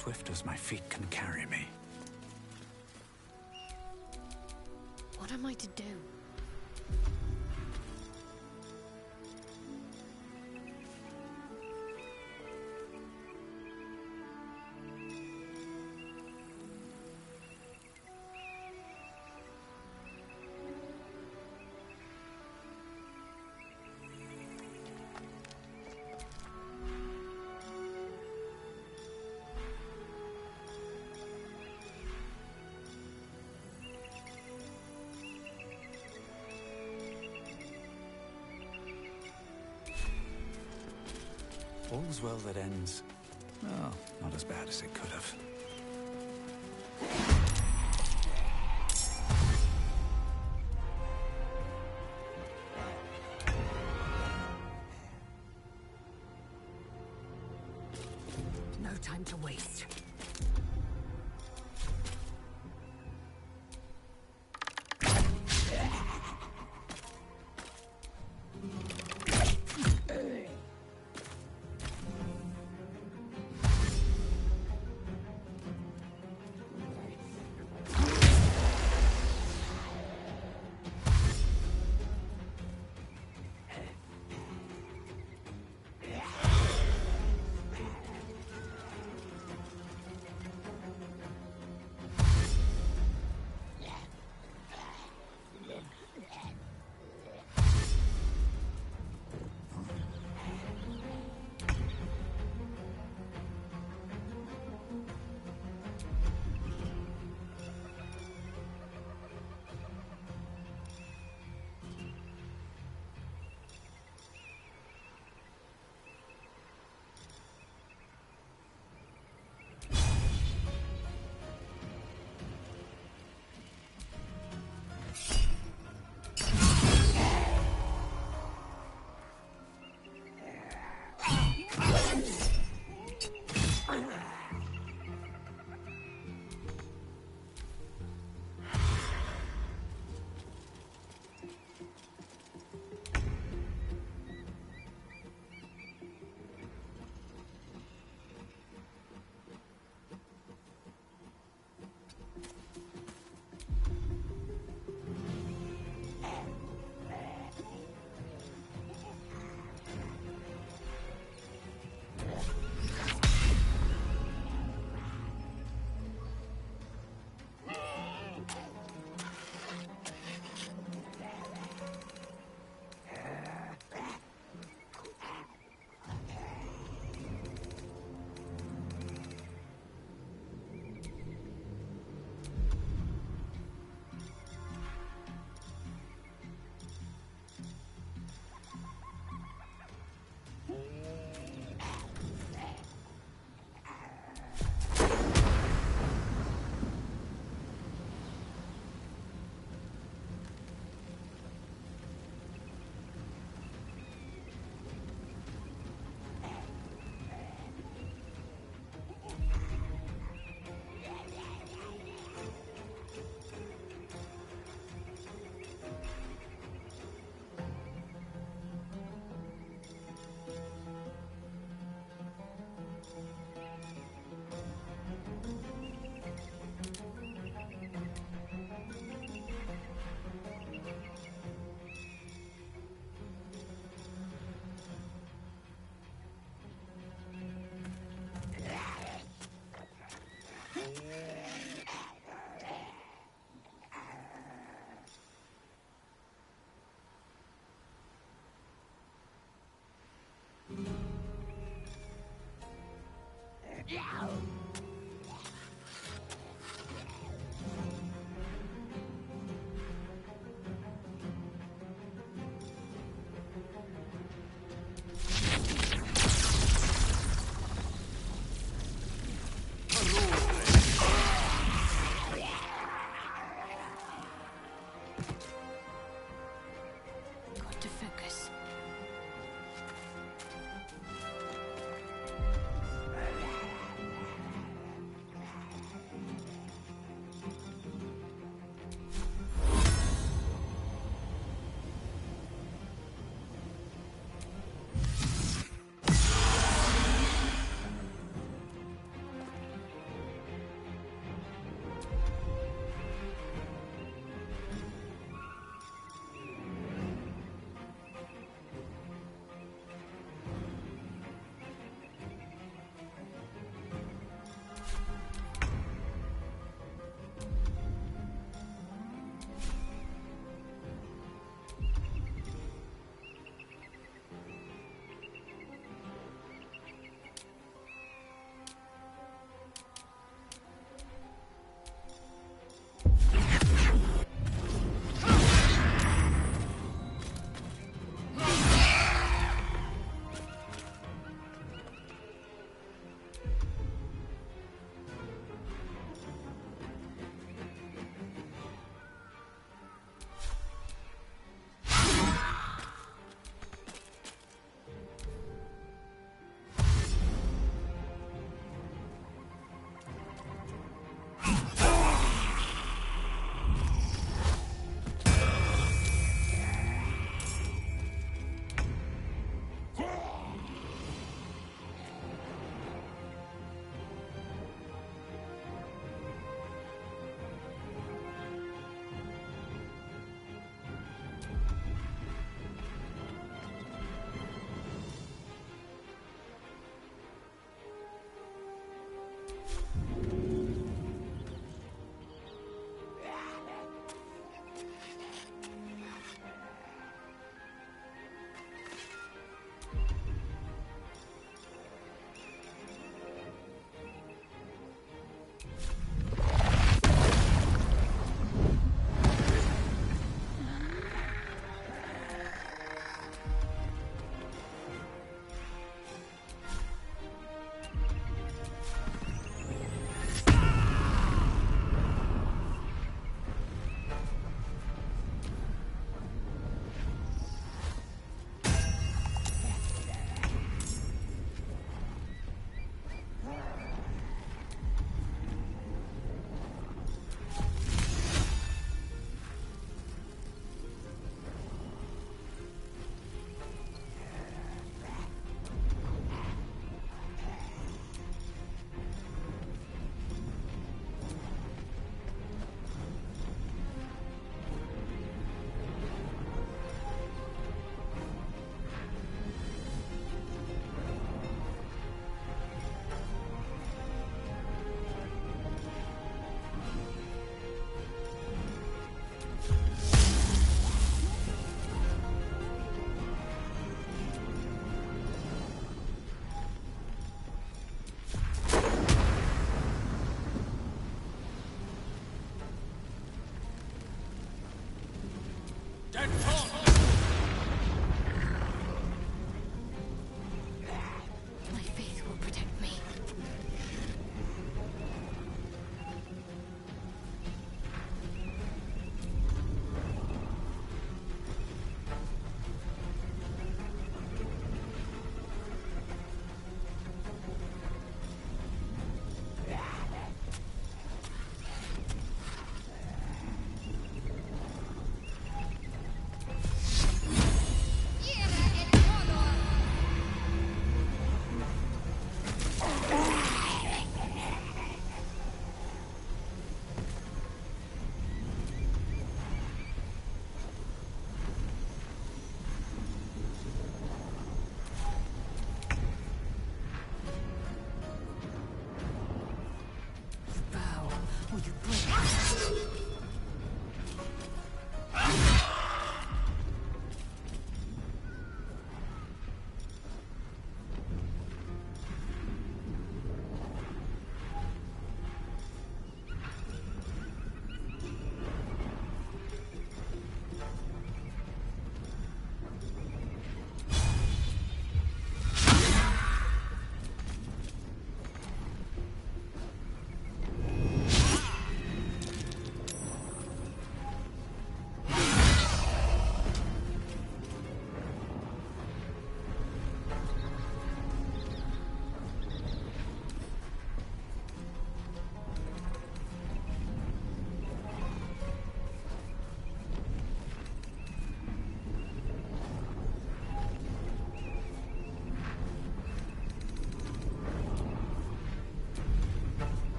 swift as my feet can carry me. What am I to do? All's well that ends. Well, not as bad as it could have. No time to waste.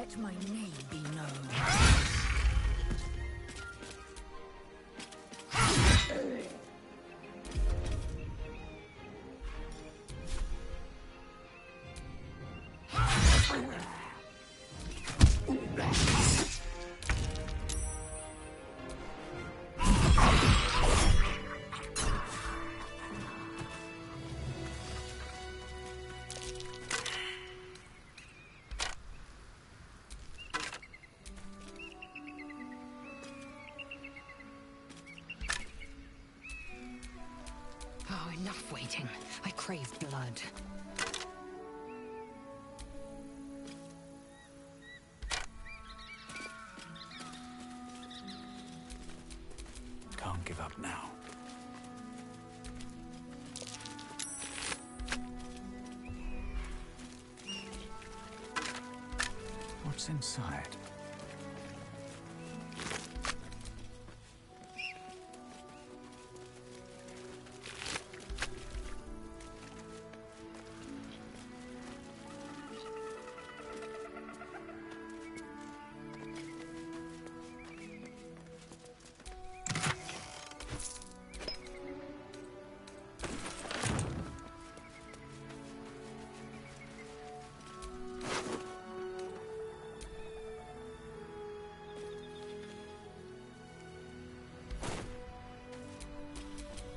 Let my name be known. Oh, enough waiting. I crave blood. Can't give up now. What's inside?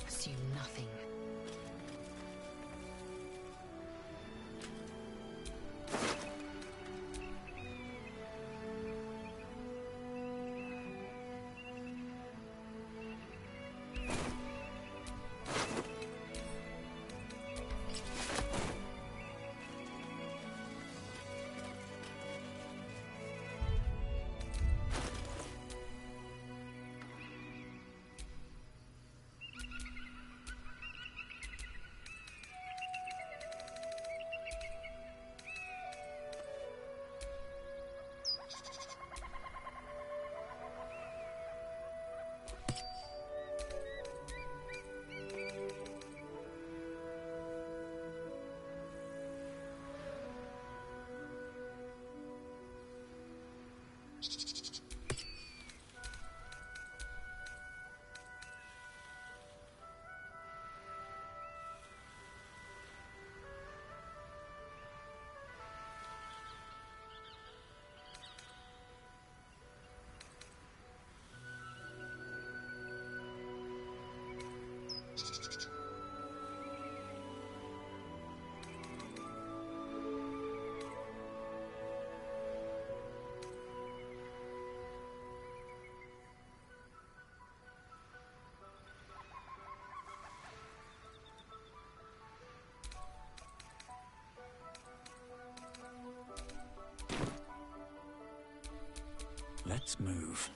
Assume nothing. Let's move.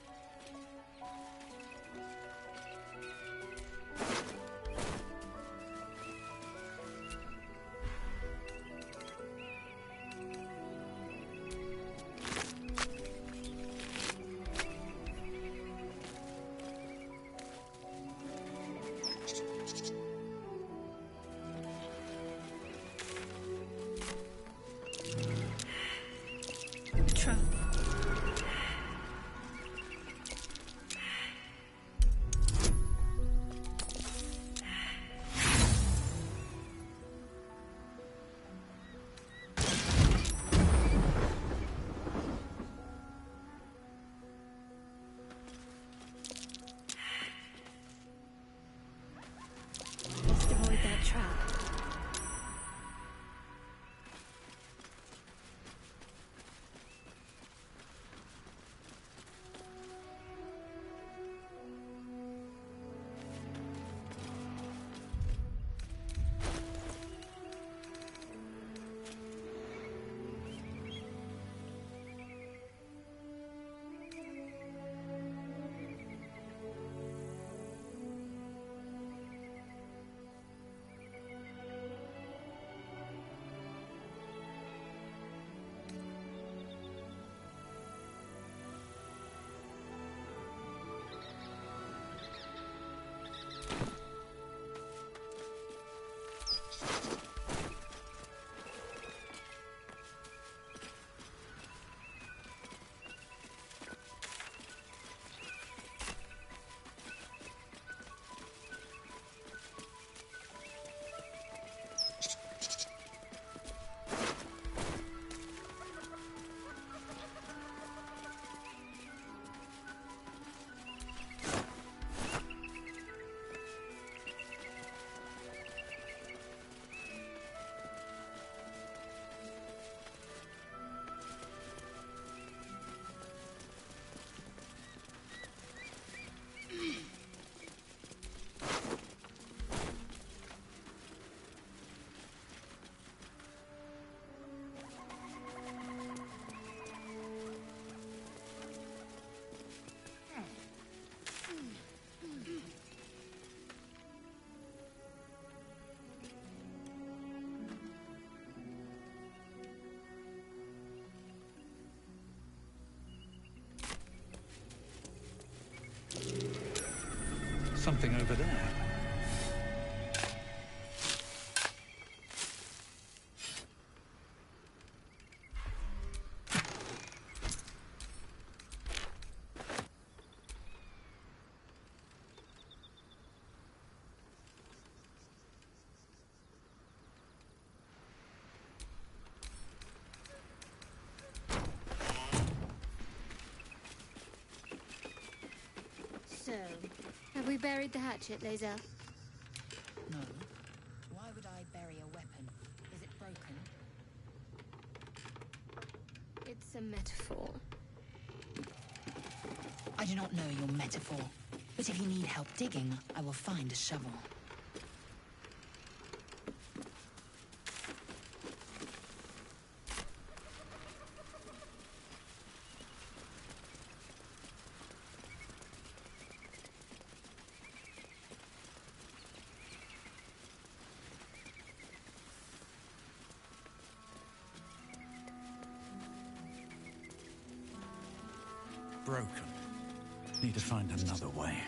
something over there. So, have we buried the hatchet, Lae'zel? No. Why would I bury a weapon? Is it broken? It's a metaphor. I do not know your metaphor. But if you need help digging, I will find a shovel. Broken. Need to find another way.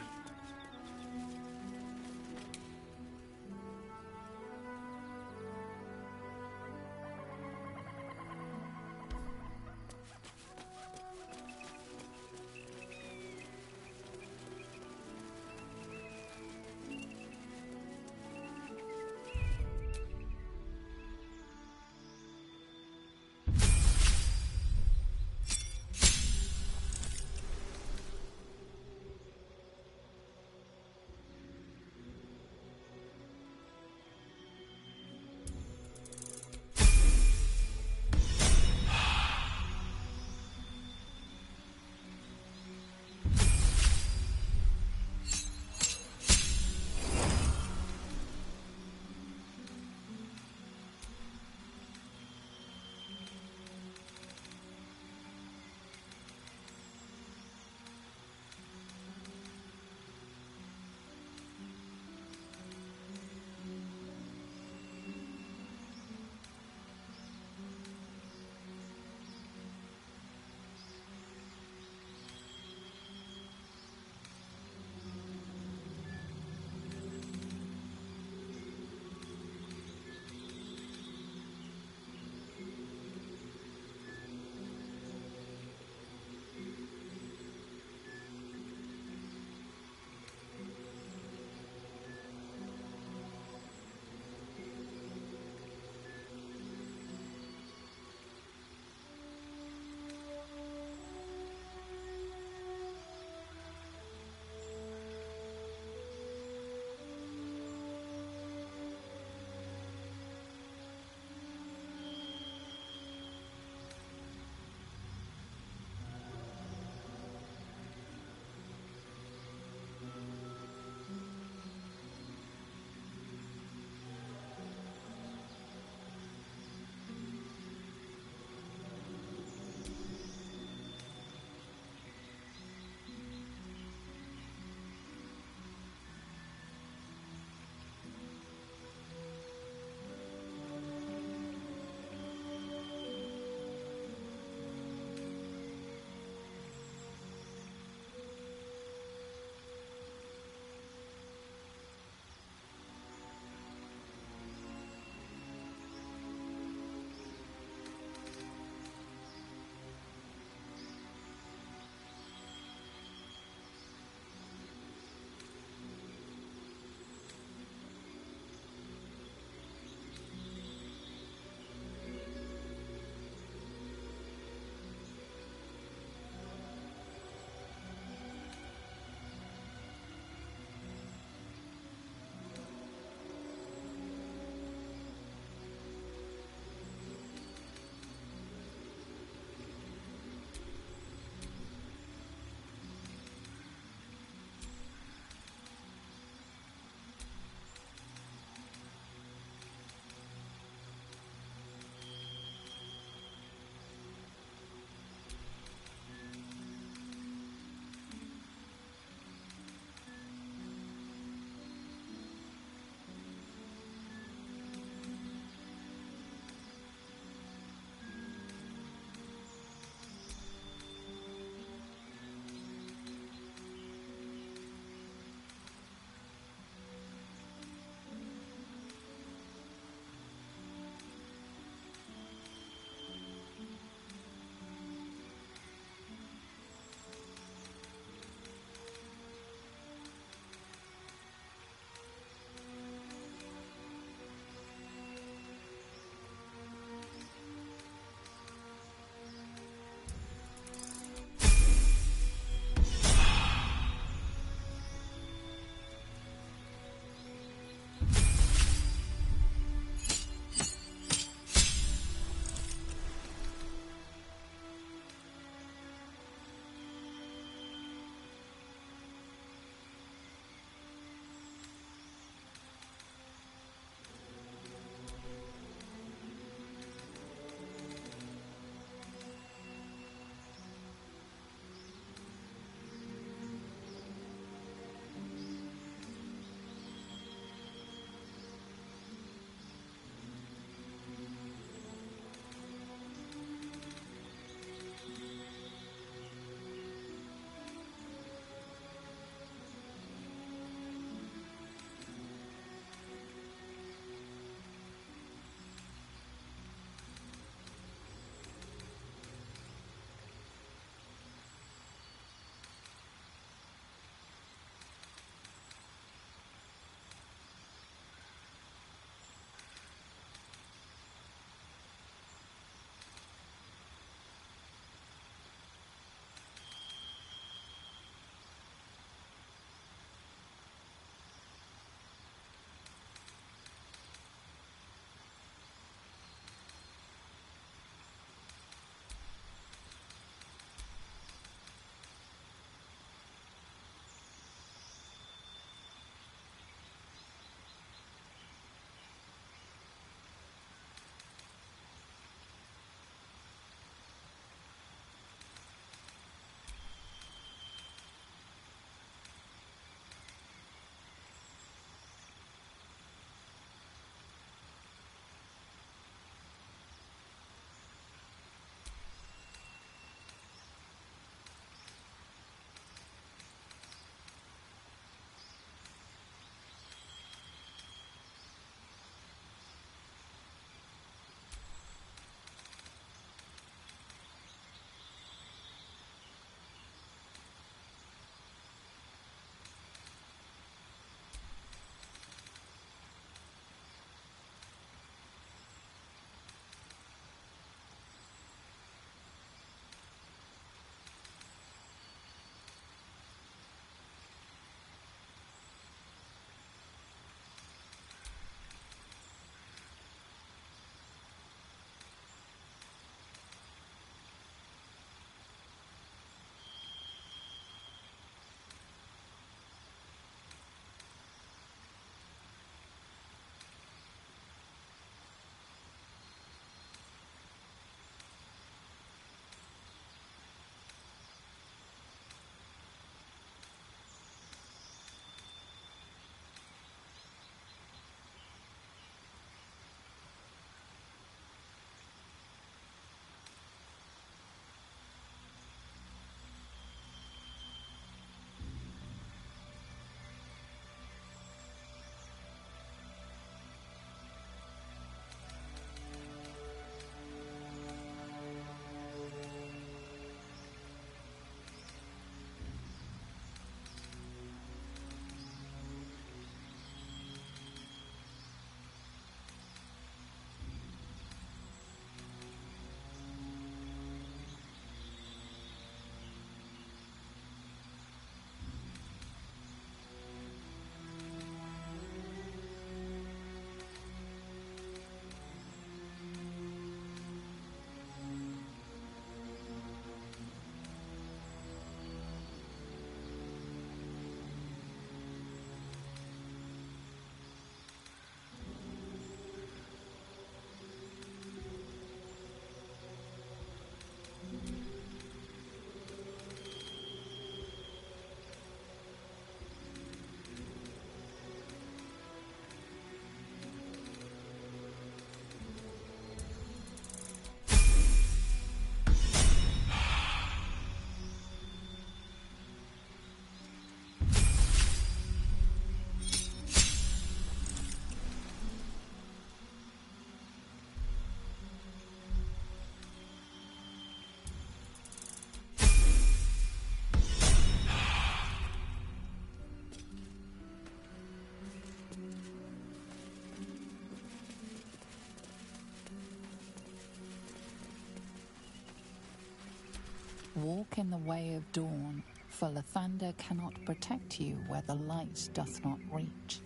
walk in the way of dawn, for Lathander cannot protect you where the light doth not reach.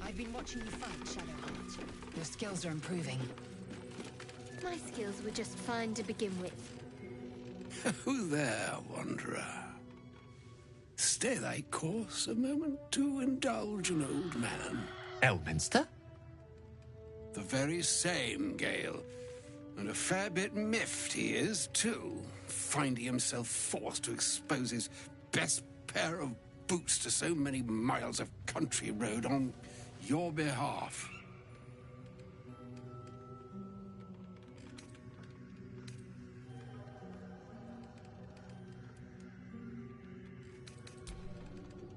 I've been watching you fight, Shadowheart. Your skills are improving. My skills were just fine to begin with. Who there, wanderer? Stay thy course a moment to indulge an old man. Elminster? The very same, Gale. And a fair bit miffed he is, too, finding himself forced to expose his best pair of boots to so many miles of country road on your behalf.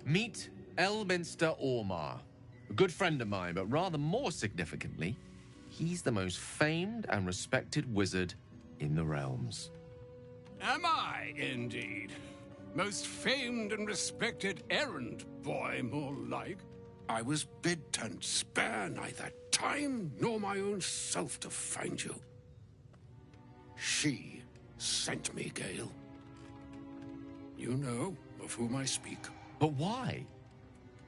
Meet Elminster Ormar. A good friend of mine, but rather more significantly, he's the most famed and respected wizard in the realms. Am I, indeed? Most famed and respected errand boy, more like. I was bid to spare neither time nor my own self to find you. She sent me, Gale. You know of whom I speak. But why?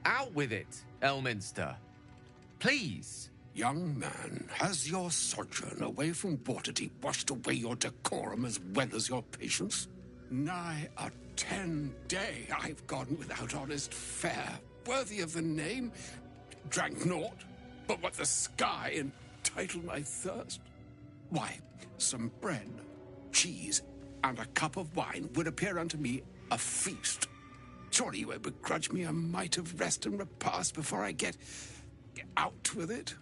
Out with it, Elminster. Please. Young man, has your sojourn away from Waterdeep washed away your decorum as well as your patience? Nigh a 10-day I've gone without honest fare, worthy of the name. Drank naught, but what the sky entitled my thirst. Why, some bread, cheese, and a cup of wine would appear unto me a feast. Surely you won't begrudge me a mite of rest and repast before I get out with it?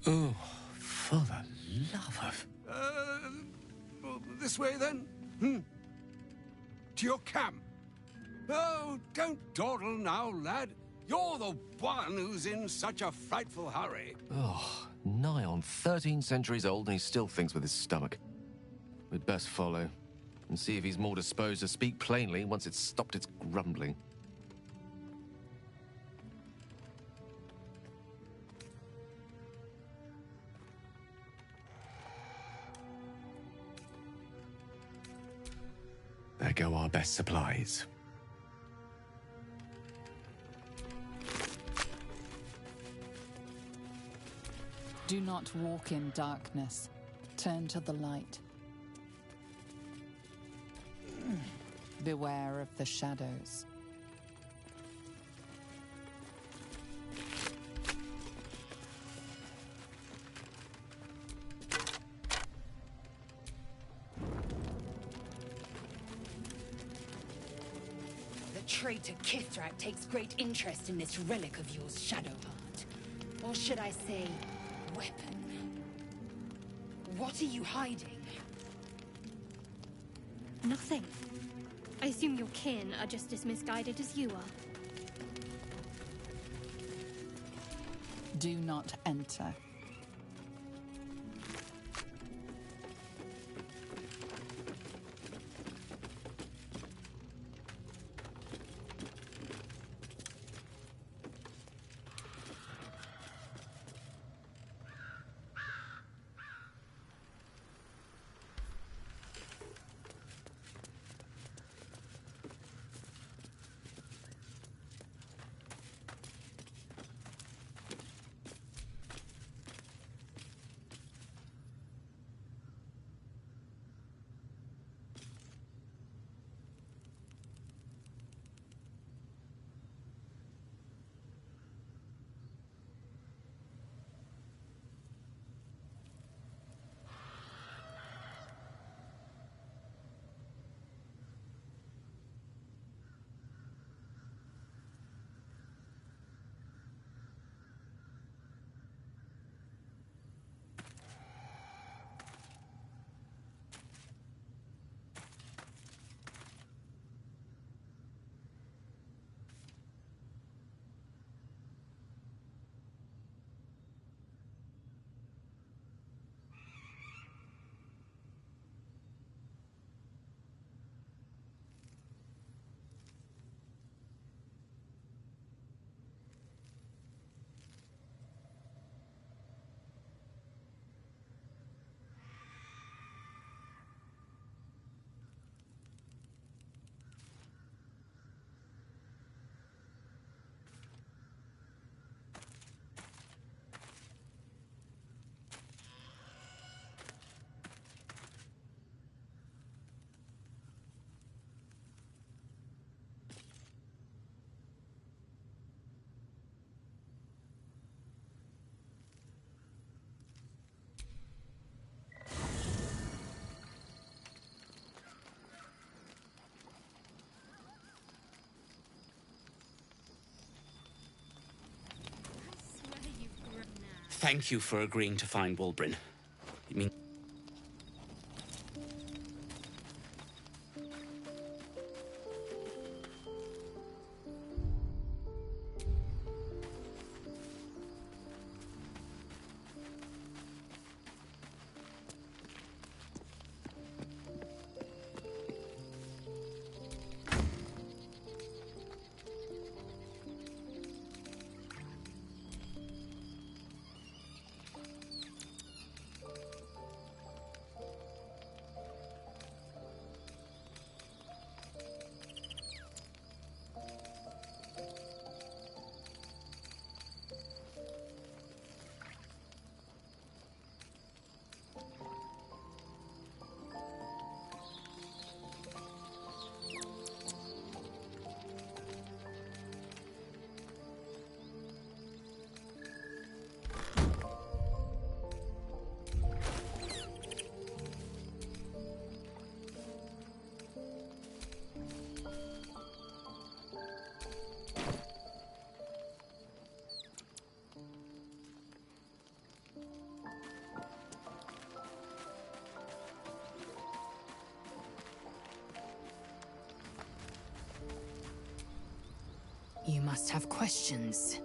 Oh, for the love of... This way then? To your camp? Oh, don't dawdle now, lad. You're the one who's in such a frightful hurry. Oh, nigh on 13 centuries old and he still thinks with his stomach. We'd best follow and see if he's more disposed to speak plainly once it's stopped its grumbling. There go our best supplies. Do not walk in darkness. Turn to the light. Beware of the shadows. The traitor Kithrak takes great interest in this relic of yours, Shadowheart. Or should I say, weapon? What are you hiding? Nothing. I assume your kin are just as misguided as you are. Do not enter. Thank you for agreeing to find Wulbrin. It means... You must have questions.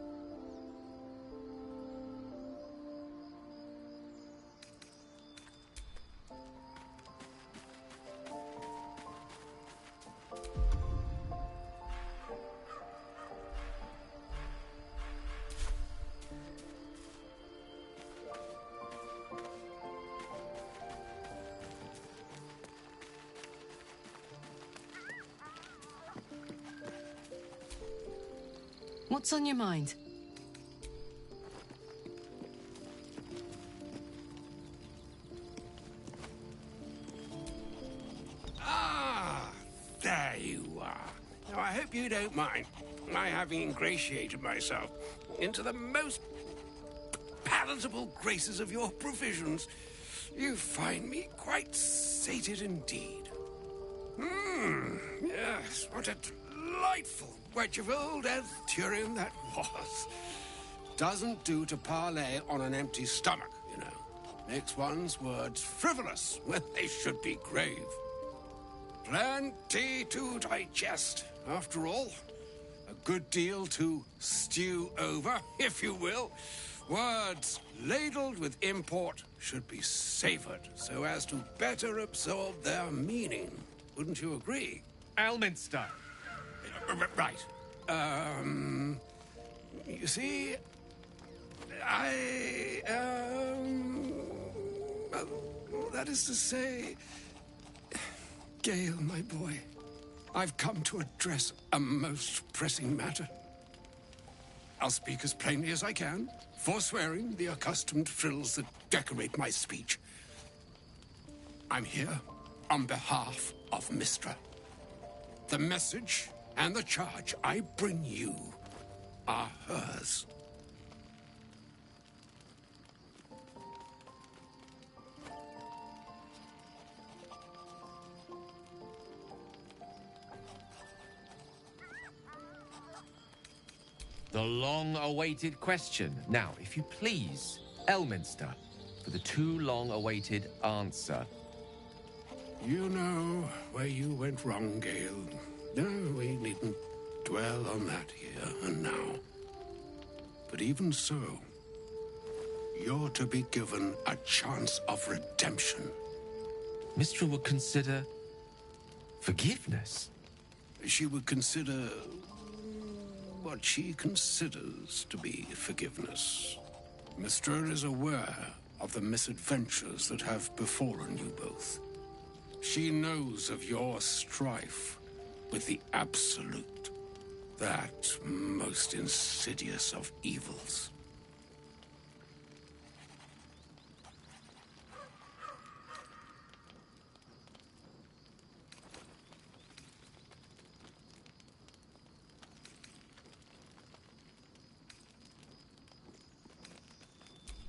What's on your mind? Ah, there you are. Now, I hope you don't mind my having ingratiated myself into the most palatable graces of your provisions. You find me quite sated indeed. Yes, what a delightful wedge of old Arthurian that was. Doesn't do to parley on an empty stomach, you know. Makes one's words frivolous when they should be grave. Plenty to digest, after all. A good deal to stew over, if you will. Words ladled with import should be savored so as to better absorb their meaning. Wouldn't you agree? Elminster. Right. You see, that is to say, Gale, my boy, I've come to address a most pressing matter. I'll speak as plainly as I can, forswearing the accustomed frills that decorate my speech. I'm here on behalf of Mistra. The message and the charge I bring you are hers. The long-awaited question. Now, if you please, Elminster, for the too long-awaited answer. You know where you went wrong, Gale. No, we needn't dwell on that here and now. But even so, you're to be given a chance of redemption. Mistra would consider forgiveness. She would consider what she considers to be forgiveness. Mistra is aware of the misadventures that have befallen you both. She knows of your strife with the Absolute, that most insidious of evils.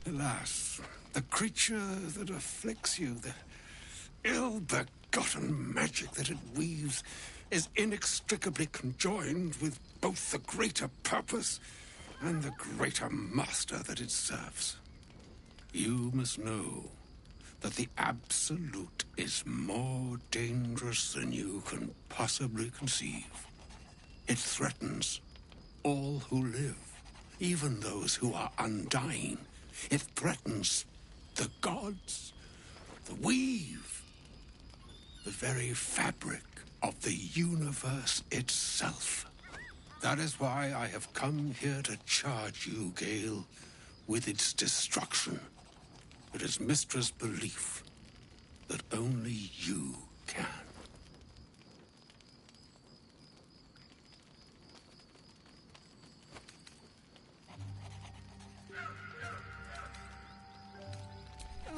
Alas, the creature that afflicts you, the ill-begotten magic that it weaves, is inextricably conjoined with both the greater purpose and the greater master that it serves. You must know that the Absolute is more dangerous than you can possibly conceive. It threatens all who live, even those who are undying. It threatens the gods, the weave, the very fabric of the universe itself. That is why I have come here to charge you, Gale, with its destruction. It is Mystra's belief that only you can.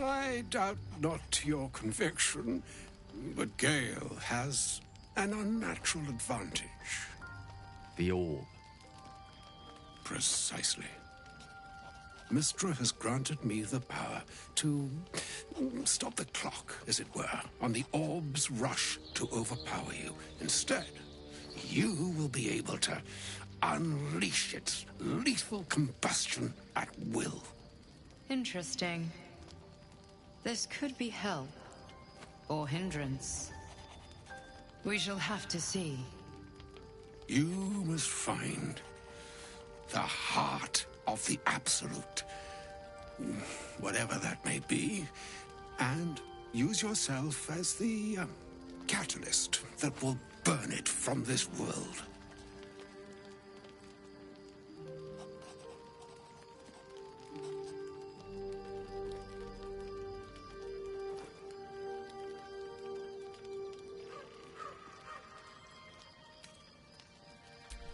I doubt not your conviction, but Gale has an unnatural advantage. The orb. Precisely. Mystra has granted me the power to stop the clock, as it were, on the orb's rush to overpower you. Instead, you will be able to unleash its lethal combustion at will. Interesting. This could be help, or hindrance. We shall have to see. You must find the heart of the Absolute, whatever that may be, and use yourself as the catalyst that will burn it from this world.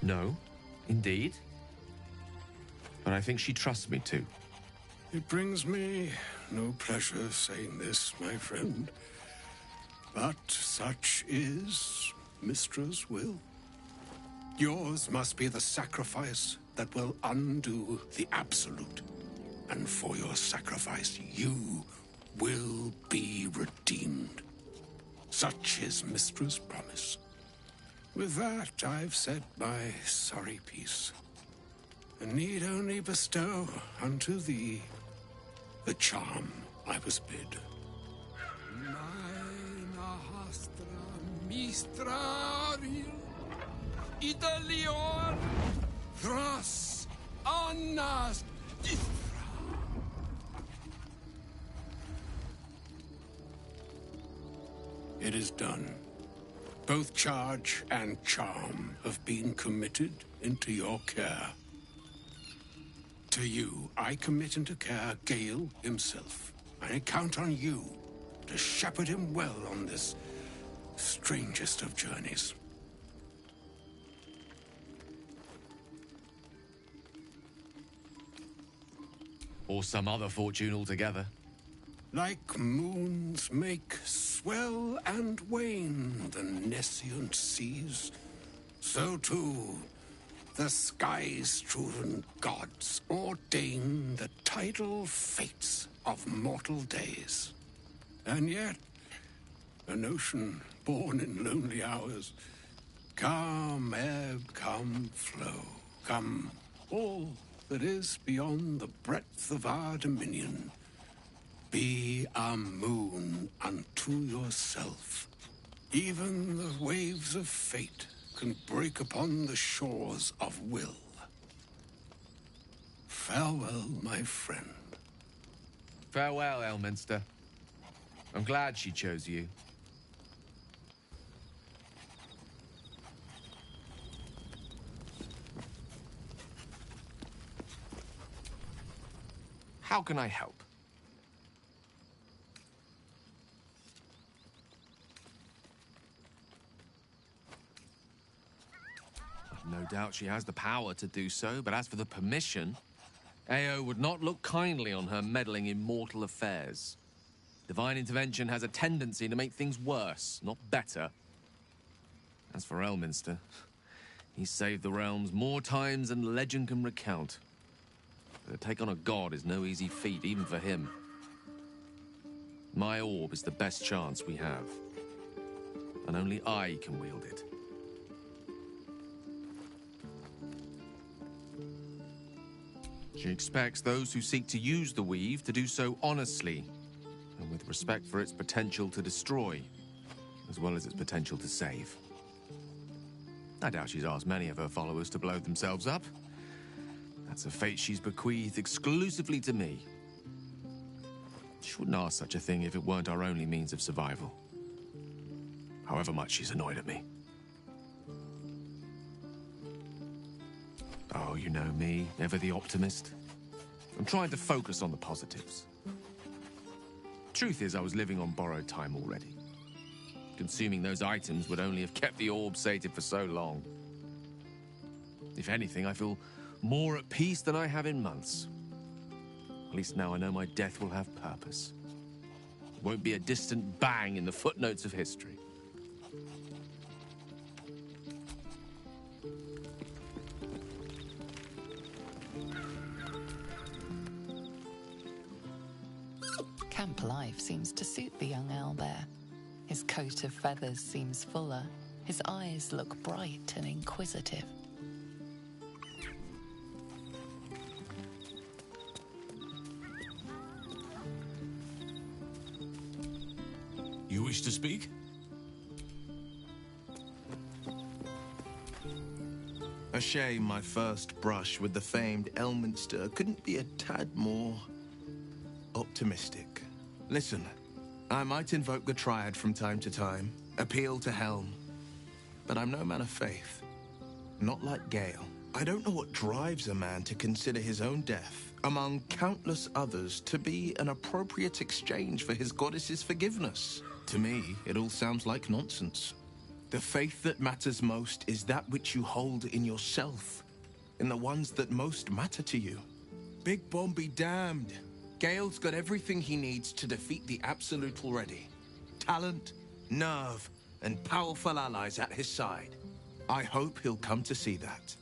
No, indeed. But I think she trusts me too. It brings me no pleasure saying this, my friend, but such is Mystra's will. Yours must be the sacrifice that will undo the Absolute, and for your sacrifice you will be redeemed. Such is Mystra's promise. With that, I've said my sorry piece, and need only bestow unto thee the charm I was bid. Naina hastra mistraril idalion thras annas dithra. It is done. Both charge and charm have been committed into your care. To you, I commit into care Gale himself. I count on you to shepherd him well on this strangest of journeys. Or some other fortune altogether. Like moons make swell and wane the nescient seas, so too the sky-strewn gods ordain the tidal fates of mortal days. And yet, an ocean born in lonely hours, come ebb, come flow, come all that is beyond the breadth of our dominion. Be a moon unto yourself. Even the waves of fate can break upon the shores of will. Farewell, my friend. Farewell, Elminster. I'm glad she chose you. How can I help? No doubt she has the power to do so, but as for the permission, Ao would not look kindly on her meddling in mortal affairs. Divine intervention has a tendency to make things worse, not better. As for Elminster, he's saved the realms more times than legend can recount. But to take on a god is no easy feat, even for him. My orb is the best chance we have, and only I can wield it. She expects those who seek to use the weave to do so honestly and with respect for its potential to destroy, as well as its potential to save. I doubt she's asked many of her followers to blow themselves up. That's a fate she's bequeathed exclusively to me. She wouldn't ask such a thing if it weren't our only means of survival. However much she's annoyed at me. Oh, you know me, ever the optimist. I'm trying to focus on the positives. Truth is, I was living on borrowed time already. Consuming those items would only have kept the orb sated for so long. If anything, I feel more at peace than I have in months. At least now I know my death will have purpose. It won't be a distant bang in the footnotes of history. Camp life seems to suit the young owlbear. His coat of feathers seems fuller. His eyes look bright and inquisitive. You wish to speak? A shame my first brush with the famed Elminster couldn't be a tad more optimistic. Listen, I might invoke the Triad from time to time, appeal to Helm, but I'm no man of faith. Not like Gale. I don't know what drives a man to consider his own death, among countless others, to be an appropriate exchange for his goddess's forgiveness. To me, it all sounds like nonsense. The faith that matters most is that which you hold in yourself, in the ones that most matter to you. Big Bomb be damned. Gale's got everything he needs to defeat the Absolute already. Talent, nerve, and powerful allies at his side. I hope he'll come to see that.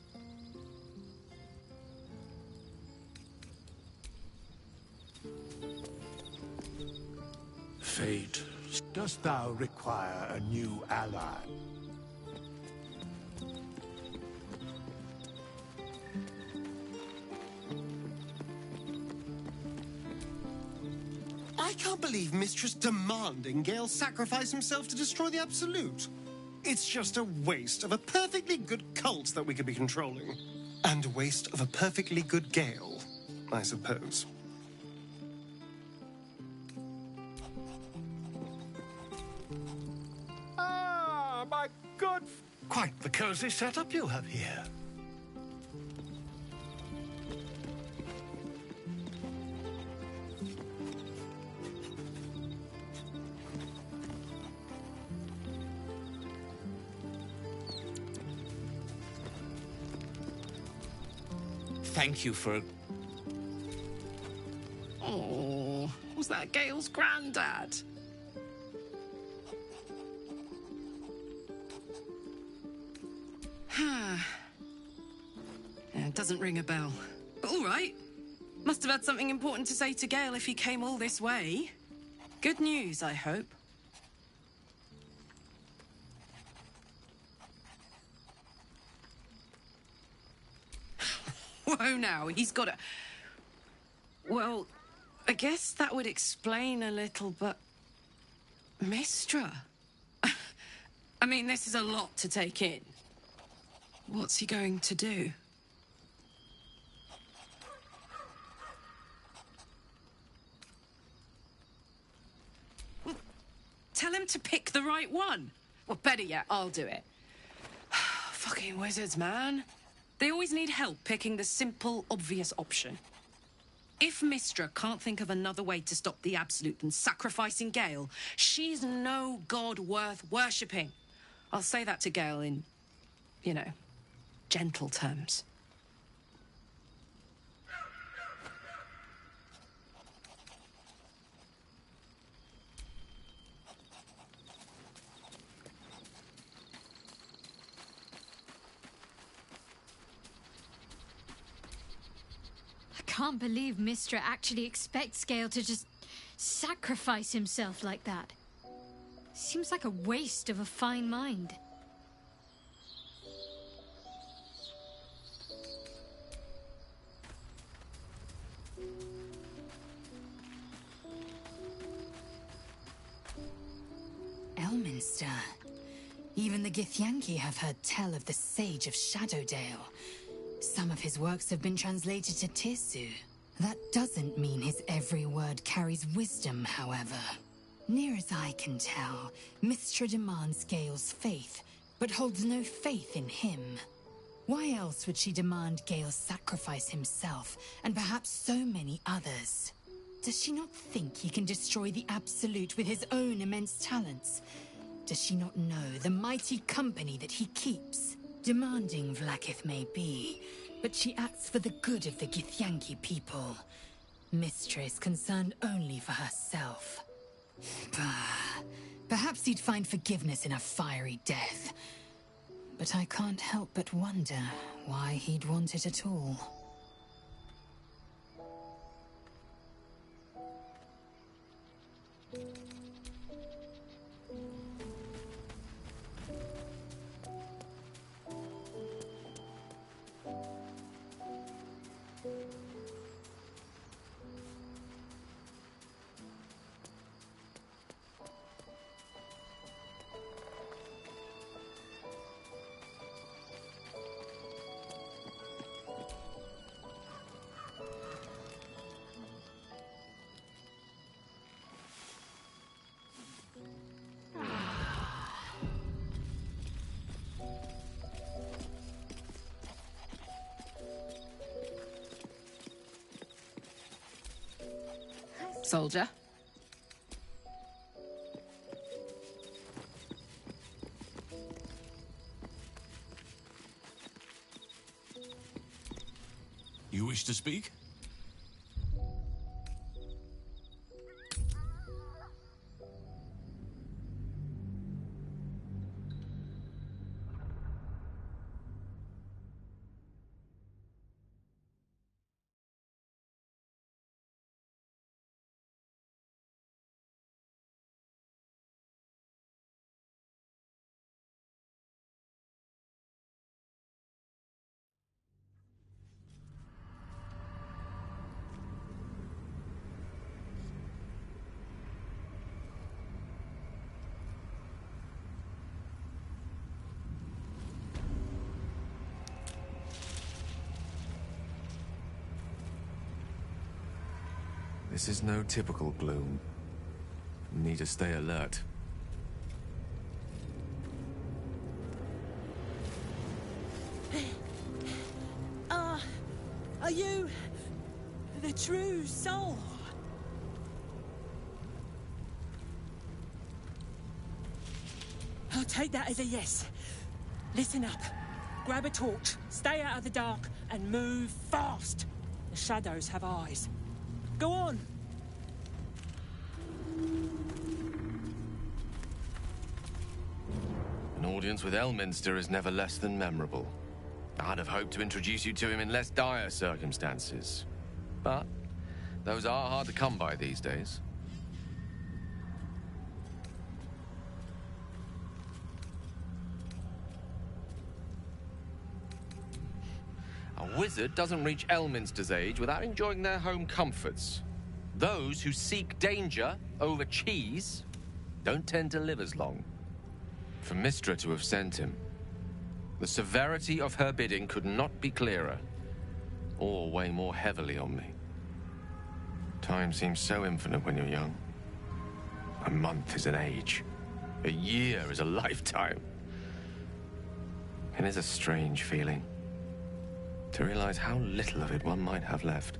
Fate. Dost thou require a new ally? I can't believe Mistress demanding Gale sacrifice himself to destroy the Absolute. It's just a waste of a perfectly good cult that we could be controlling. And a waste of a perfectly good Gale, I suppose. Ah, my good... Quite the cozy setup you have here. Thank you for... Oh, was that Gale's granddad? Yeah, it doesn't ring a bell. But all right. Must have had something important to say to Gale if he came all this way. Good news, I hope. Whoa, now, he's got a... Well, I guess that would explain a little, but... Mistra? I mean, this is a lot to take in. What's he going to do? Well, tell him to pick the right one. Well, better yet, I'll do it. Fucking wizards, man. They always need help picking the simple, obvious option. If Mistra can't think of another way to stop the Absolute than sacrificing Gale, she's no god worth worshipping. I'll say that to Gale in, you know, gentle terms. I can't believe Mistra actually expects Gale to just sacrifice himself like that. Seems like a waste of a fine mind. Elminster. Even the Githyanki have heard tell of the Sage of Shadowdale. Some of his works have been translated to Tirsu. That doesn't mean his every word carries wisdom, however. Near as I can tell, Mystra demands Gale's faith, but holds no faith in him. Why else would she demand Gale sacrifice himself, and perhaps so many others? Does she not think he can destroy the Absolute with his own immense talents? Does she not know the mighty company that he keeps? Demanding Vlaakith may be, but she acts for the good of the Githyanki people. Mystra is concerned only for herself. Perhaps he'd find forgiveness in a fiery death. But I can't help but wonder why he'd want it at all. Soldier. You wish to speak? This is no typical gloom. Need to stay alert. Are you the true soul? I'll take that as a yes. Listen up. Grab a torch, stay out of the dark, and move fast. The shadows have eyes. Go on! An audience with Elminster is never less than memorable. I'd have hoped to introduce you to him in less dire circumstances. But those are hard to come by these days. A wizard doesn't reach Elminster's age without enjoying their home comforts. Those who seek danger over cheese don't tend to live as long. For Mystra to have sent him, the severity of her bidding could not be clearer, or weigh more heavily on me. Time seems so infinite when you're young. A month is an age. A year is a lifetime. It is a strange feeling to realize how little of it one might have left.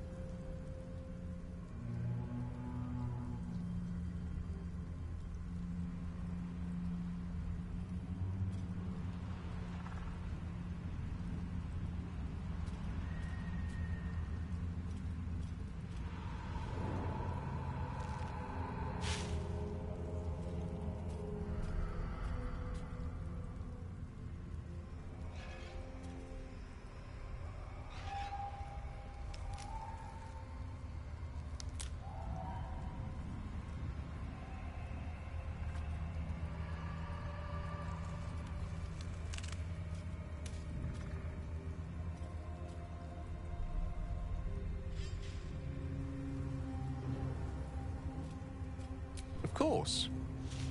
Of course.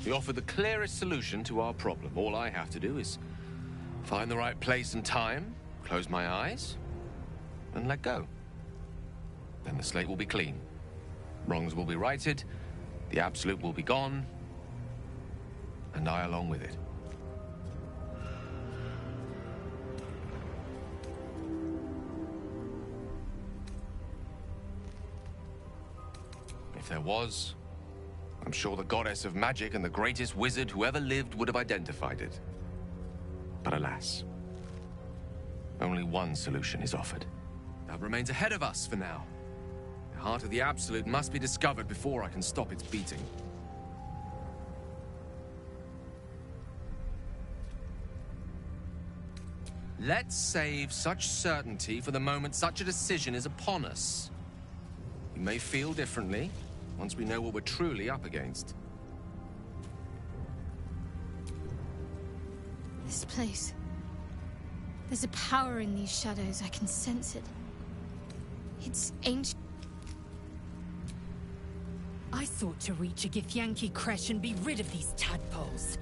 We offer the clearest solution to our problem. All I have to do is find the right place and time, close my eyes, and let go. Then the slate will be clean. Wrongs will be righted, the absolute will be gone, and I along with it. If there was, I'm sure the goddess of magic and the greatest wizard who ever lived would have identified it. But alas, only one solution is offered. That remains ahead of us for now. The heart of the Absolute must be discovered before I can stop its beating. Let's save such certainty for the moment such a decision is upon us. We may feel differently once we know what we're truly up against. This place. There's a power in these shadows. I can sense it. It's ancient. I sought to reach a Githyanki creche and be rid of these tadpoles.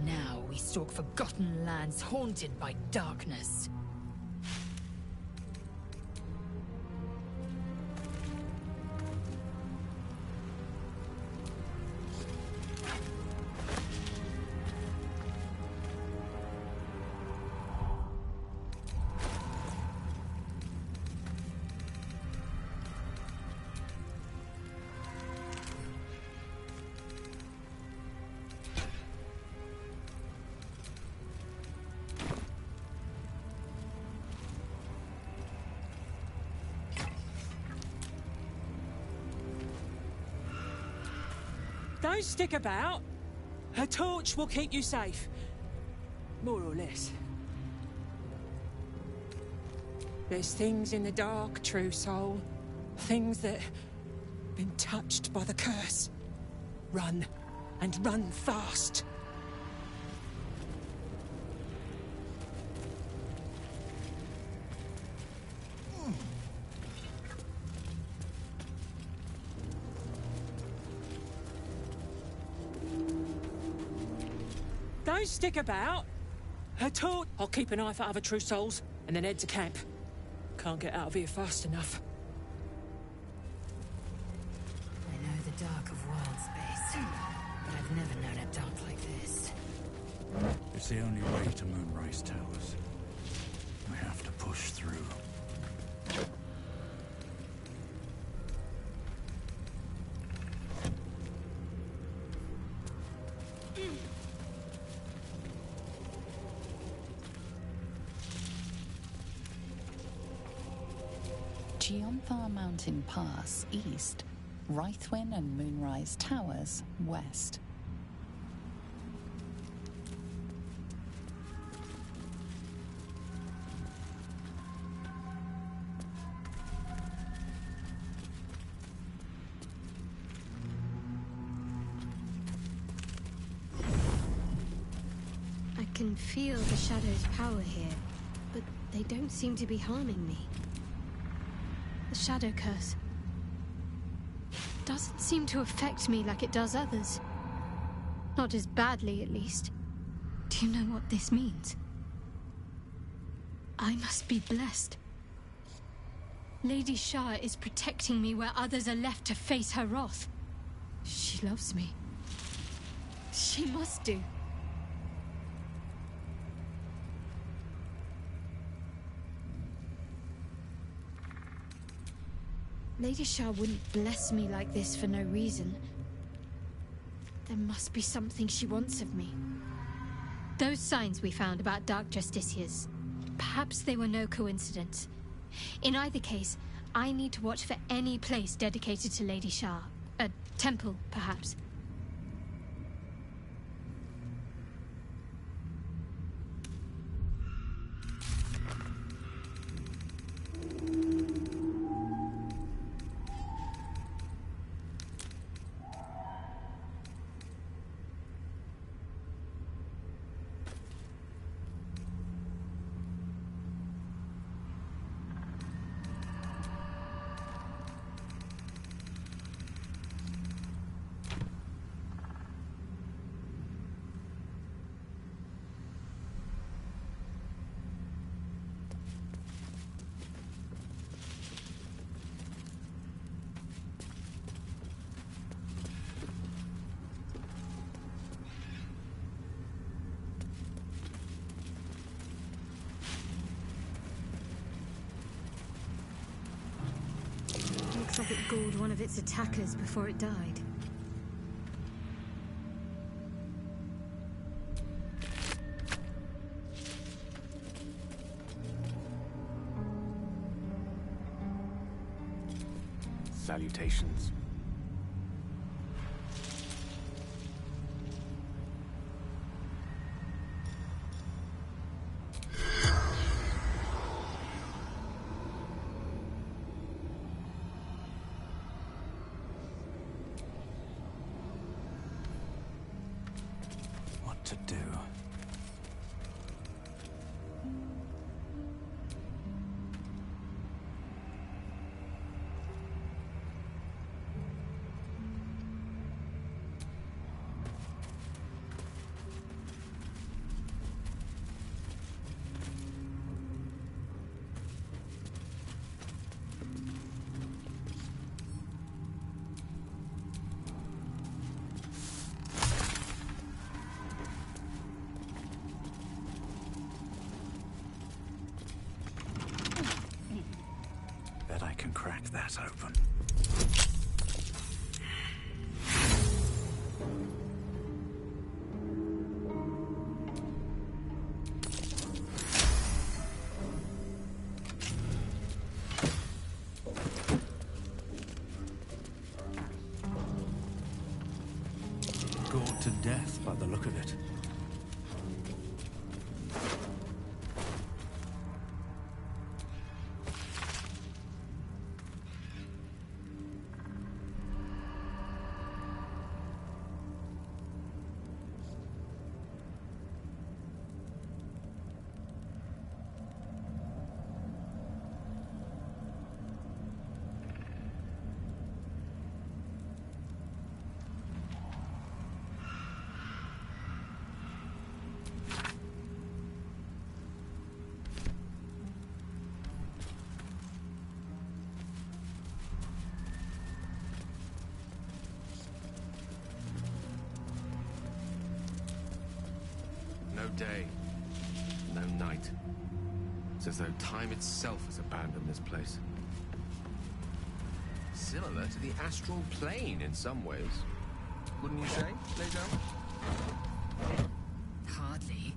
Now we stalk forgotten lands haunted by darkness. Don't stick about. Her torch will keep you safe. More or less. There's things in the dark, true soul. Things that been touched by the curse. Run, and run fast. Don't stick about. Her torch. I'll keep an eye for other true souls, and then head to camp. Can't get out of here fast enough. I know the dark of world space, but I've never known it dark like this. It's the only way to Moonrise Towers. We have to push through. Gionthar Mountain Pass, east. Rythwin and Moonrise Towers, west. I can feel the shadow's power here, but they don't seem to be harming me. The shadow curse doesn't seem to affect me like it does others. Not as badly, at least. Do you know what this means? I must be blessed. Lady Shah is protecting me where others are left to face her wrath. She loves me. She must do. Lady Shah wouldn't bless me like this for no reason. There must be something she wants of me. Those signs we found about Dark Justiciars, perhaps they were no coincidence. In either case, I need to watch for any place dedicated to Lady Shah. A temple, perhaps. galled one of its attackers before it died. Salutations. What to do? Bet I can crack that open. Gored to death by the look of it. No day, no night. It's as though time itself has abandoned this place. Similar to the astral plane in some ways. Wouldn't you say, Lae'zel? Hardly.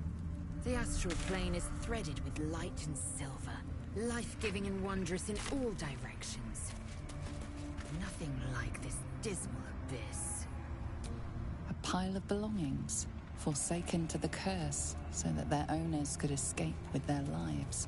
The astral plane is threaded with light and silver, life-giving and wondrous in all directions. Nothing like this dismal abyss. A pile of belongings, forsaken to the curse so that their owners could escape with their lives.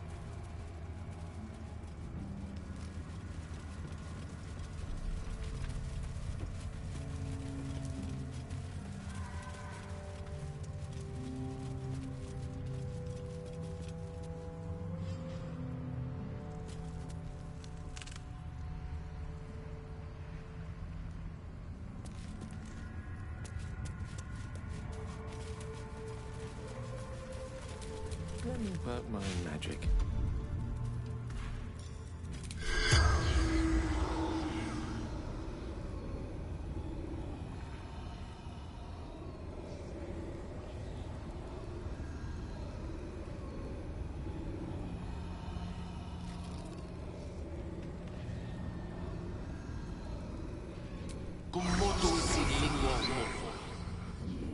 Let me work my magic.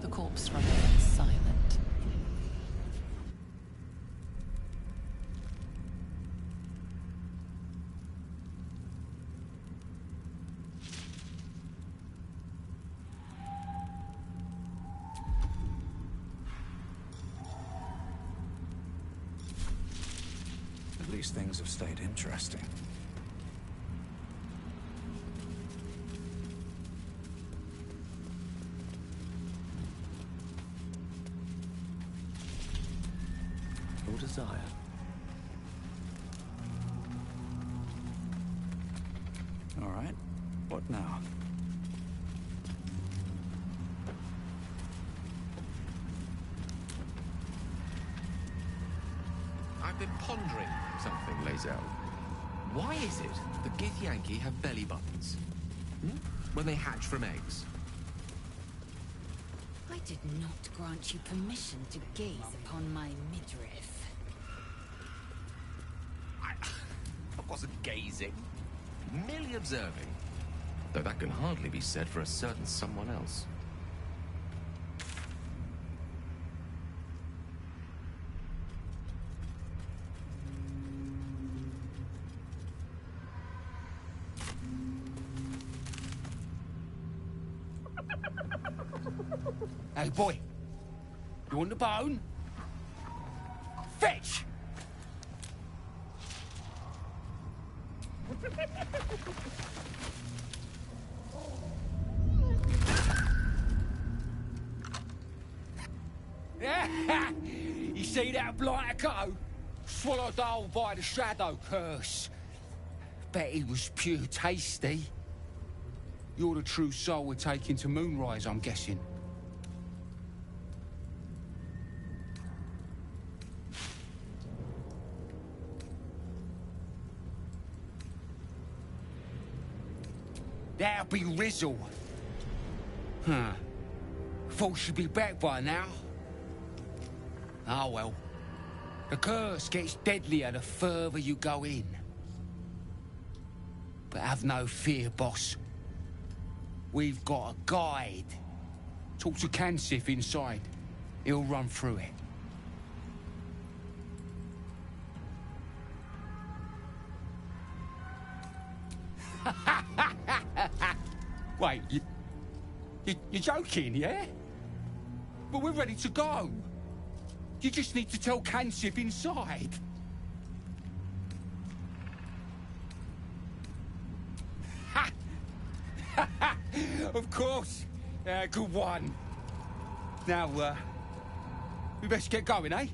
The corpse remains silent. At least things have stayed interesting. Your desire. All right. What now? I've been pondering something, Lae'zel. Why is it the Githyanki have belly buttons? When they hatch from eggs? I did not grant you permission to gaze upon my midriff. I wasn't gazing. Merely observing. Though that can hardly be said for a certain someone else. Hey, boy. You want the bone? Fetch! You see that blighter go? Swallowed whole by the shadow curse. Bet he was pure tasty. You're the true soul we're taking to Moonrise, I'm guessing. That'll be Rizzle. Huh. Thought she'd be back by now. Oh well. The curse gets deadlier the further you go in. But have no fear, boss. We've got a guide. Talk to Kansif inside. He'll run through it. Wait, you're joking, yeah? But we're ready to go. You just need to tell Kansif inside. Of course. Good one. Now, we best get going, eh?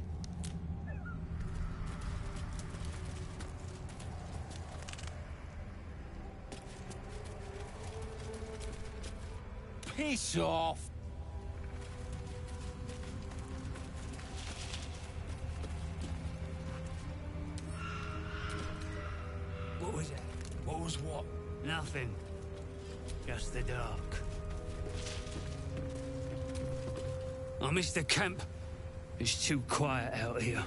Piss off! What was it? What was what? Nothing. Just the dark. Oh, Mr. Kemp. It's too quiet out here.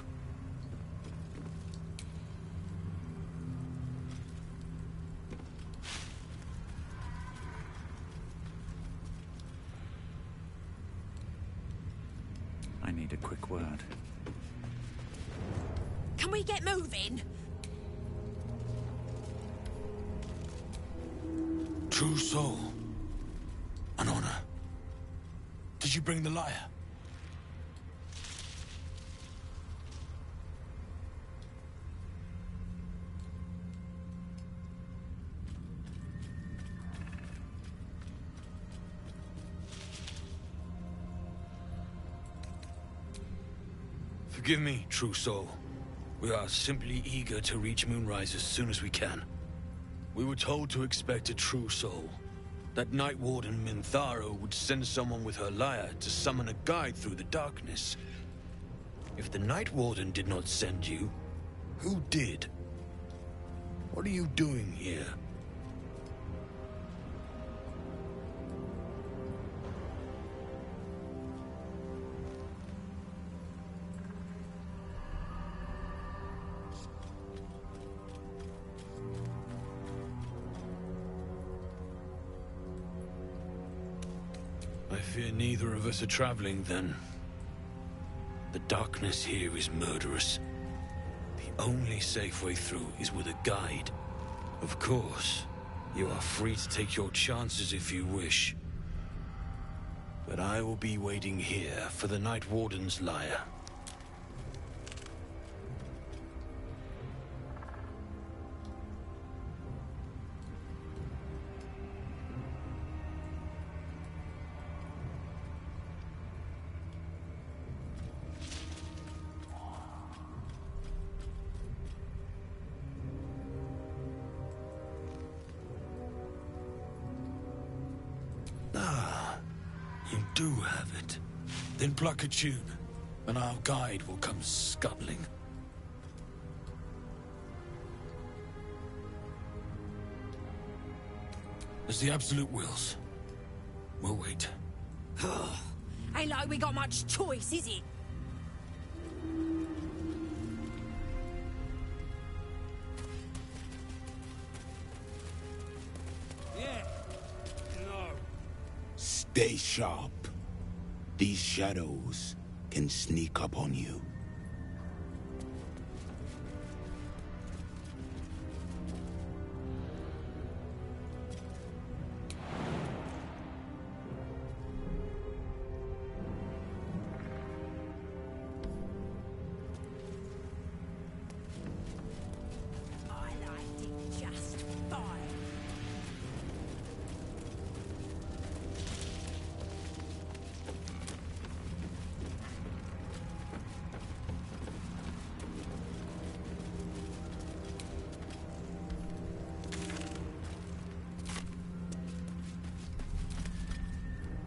I need a quick word. Can we get moving? True soul. An honor. Did you bring the lyre? Forgive me, true soul. We are simply eager to reach Moonrise as soon as we can. We were told to expect a true soul. That Night Warden Minthara would send someone with her lyre to summon a guide through the darkness. If the Night Warden did not send you, who did? What are you doing here? I fear neither of us are traveling, then. The darkness here is murderous. The only safe way through is with a guide. Of course, you are free to take your chances if you wish. But I will be waiting here for the Night Warden's lyre. You do have it. Then pluck a tune, and our guide will come scuttling. As the Absolute wills. We'll wait. Ain't like we got much choice, is it? Yeah, Stay sharp. These shadows can sneak up on you.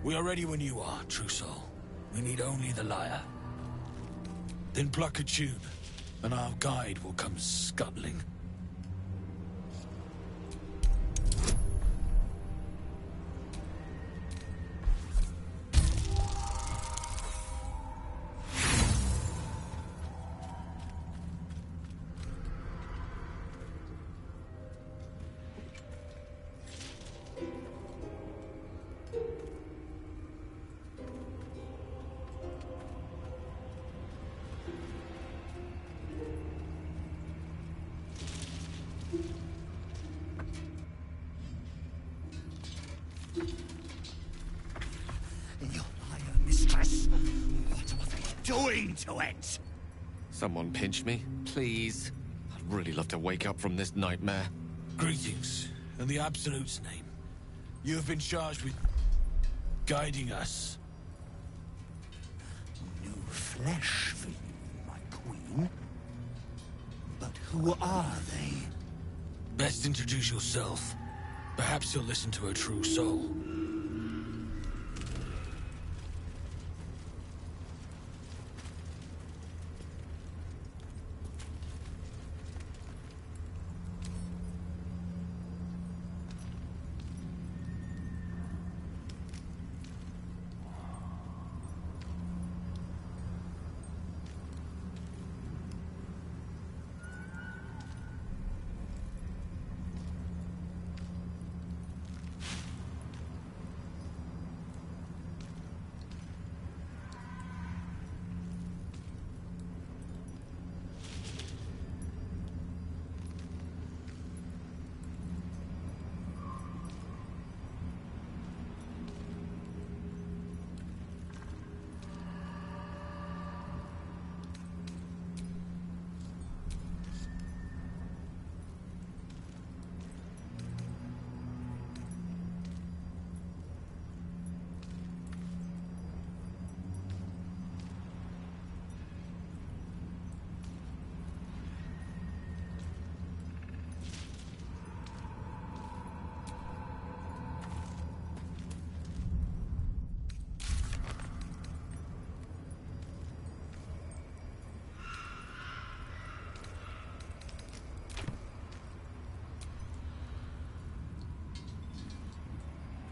We are ready when you are, true soul. We need only the lyre. Then pluck a tube, and our guide will come scuttling. Doing to it? Someone pinch me, please. I'd really love to wake up from this nightmare. Greetings, in the Absolute's name. You have been charged with guiding us. No flesh for you, my queen. But who are they? Best introduce yourself. Perhaps you'll listen to a true soul.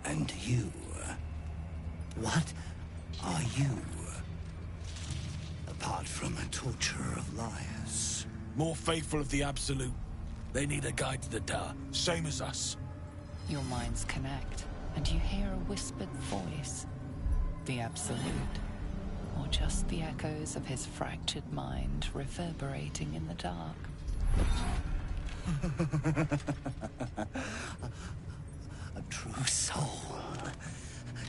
And you? What are you? Apart from a torturer of liars. More faithful of the Absolute. They need a guide to the Dar, same as us. Your minds connect, and you hear a whispered voice. The Absolute. Or just the echoes of his fractured mind reverberating in the dark. A true soul.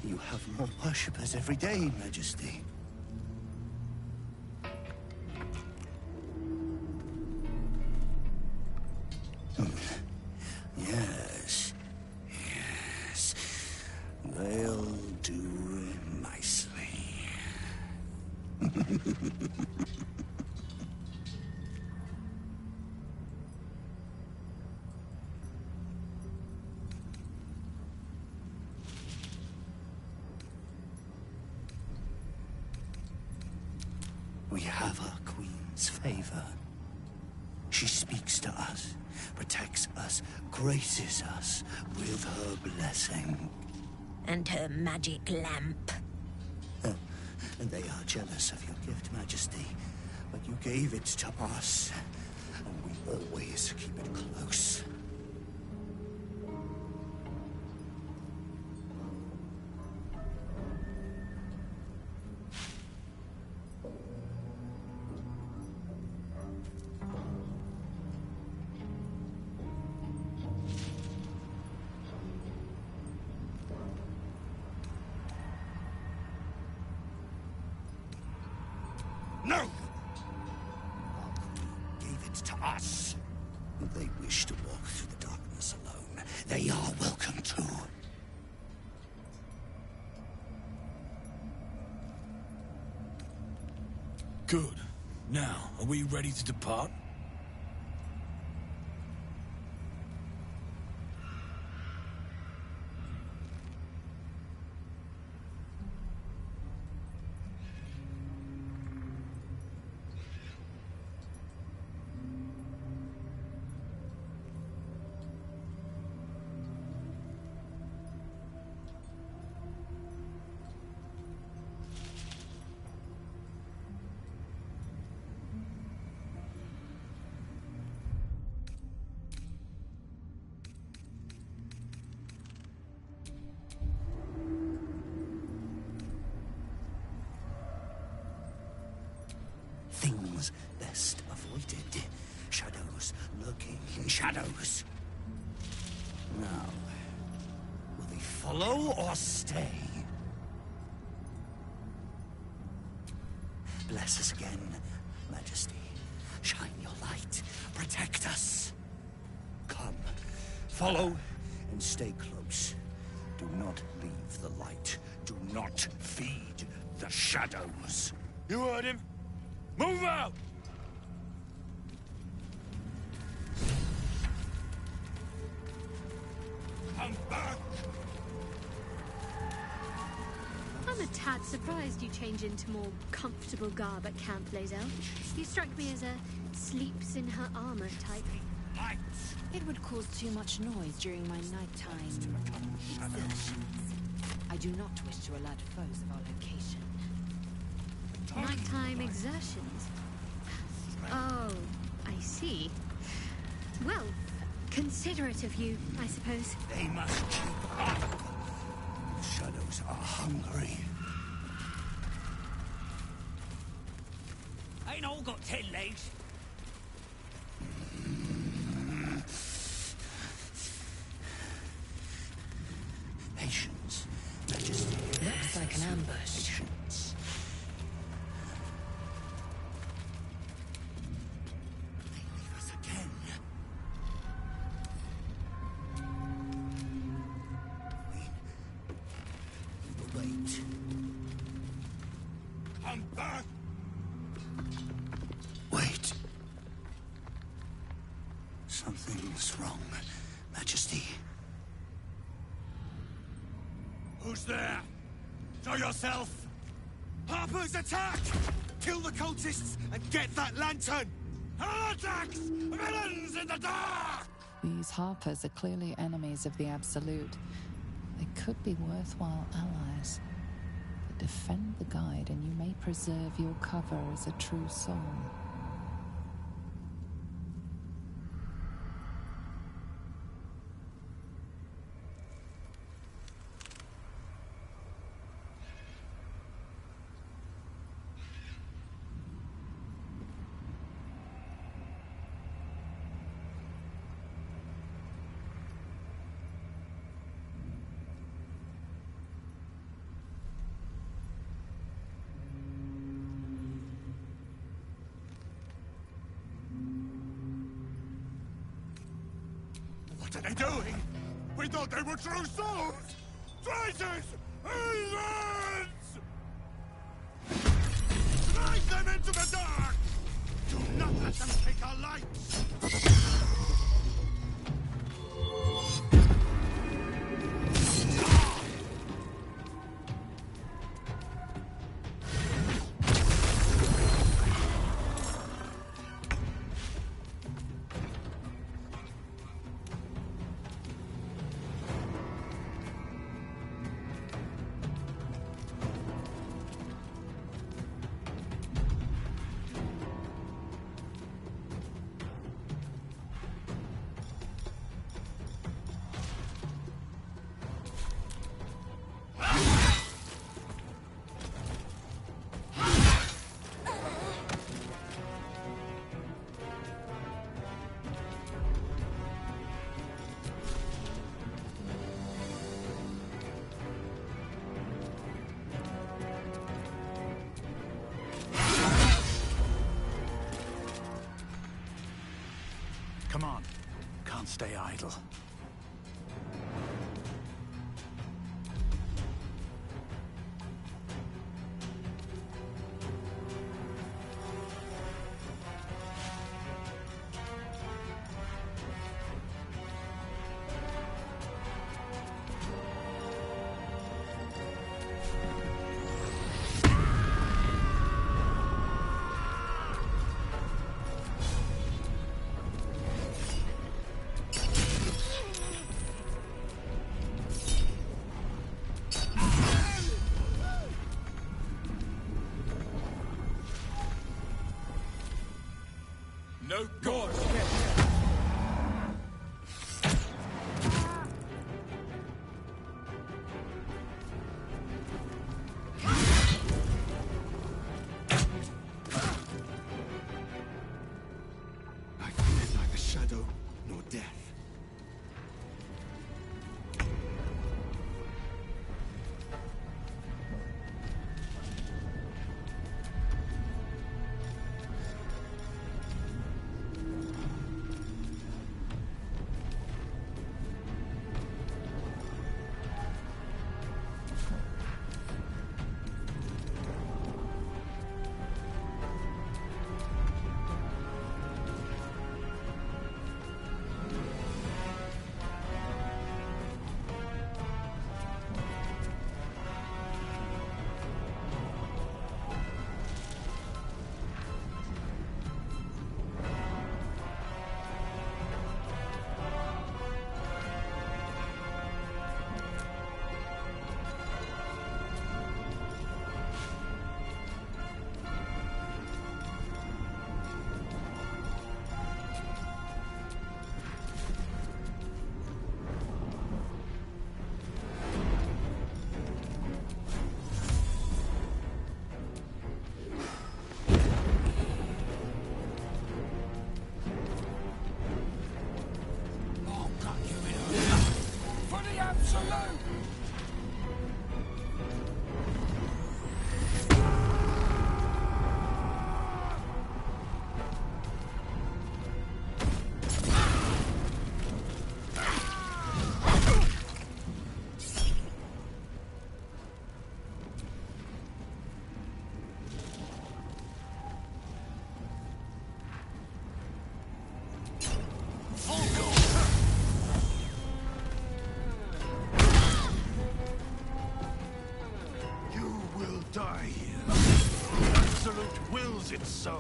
You have more worshippers every day, Majesty. Yes. Yes. They'll do nicely. We have our queen's favor. She speaks to us, protects us, graces us with her blessing. And her magic lamp. And they are jealous of your gift, Majesty. But you gave it to us, and we always keep it close. No! Our queen gave it to us. If they wish to walk through the darkness alone, they are welcome to. Good. Now, are we ready to depart? Things best avoided. Shadows lurking in shadows. Now, will they follow or stay? Bless us again, Majesty. Shine your light. Protect us. Come, follow and stay close. Do not leave the light. Do not feed the shadows. You heard him. Move out! Come back! I'm a tad surprised you change into more comfortable garb at Camp Lazel. You strike me as a sleeps-in-her-armor type. It would cause too much noise during my nighttime exertions. I do not wish to alert foes of our location. Nighttime exertions? Oh, I see. Well, considerate of you, I suppose. They must keep up. The shadows are hungry. Ain't all got 10 legs. Patience, Majesty. Looks like an ambush. Patience. They leave us again. We will wait. Come back! Wait. Something's wrong, Majesty. Who's there? Show yourself! Harper's attack! Kill the cultists and get that lantern! Heretics! Villains in the dark! These Harpers are clearly enemies of the Absolute. They could be worthwhile allies. But defend the guide and you may preserve your cover as a true soul. What are they doing? We thought they were true souls! Traitors! Heathens! Drive them into the dark! Do not let them take our lights! can't stay idle. No god! I fear neither shadow nor death. Die here. The Absolute wills it so.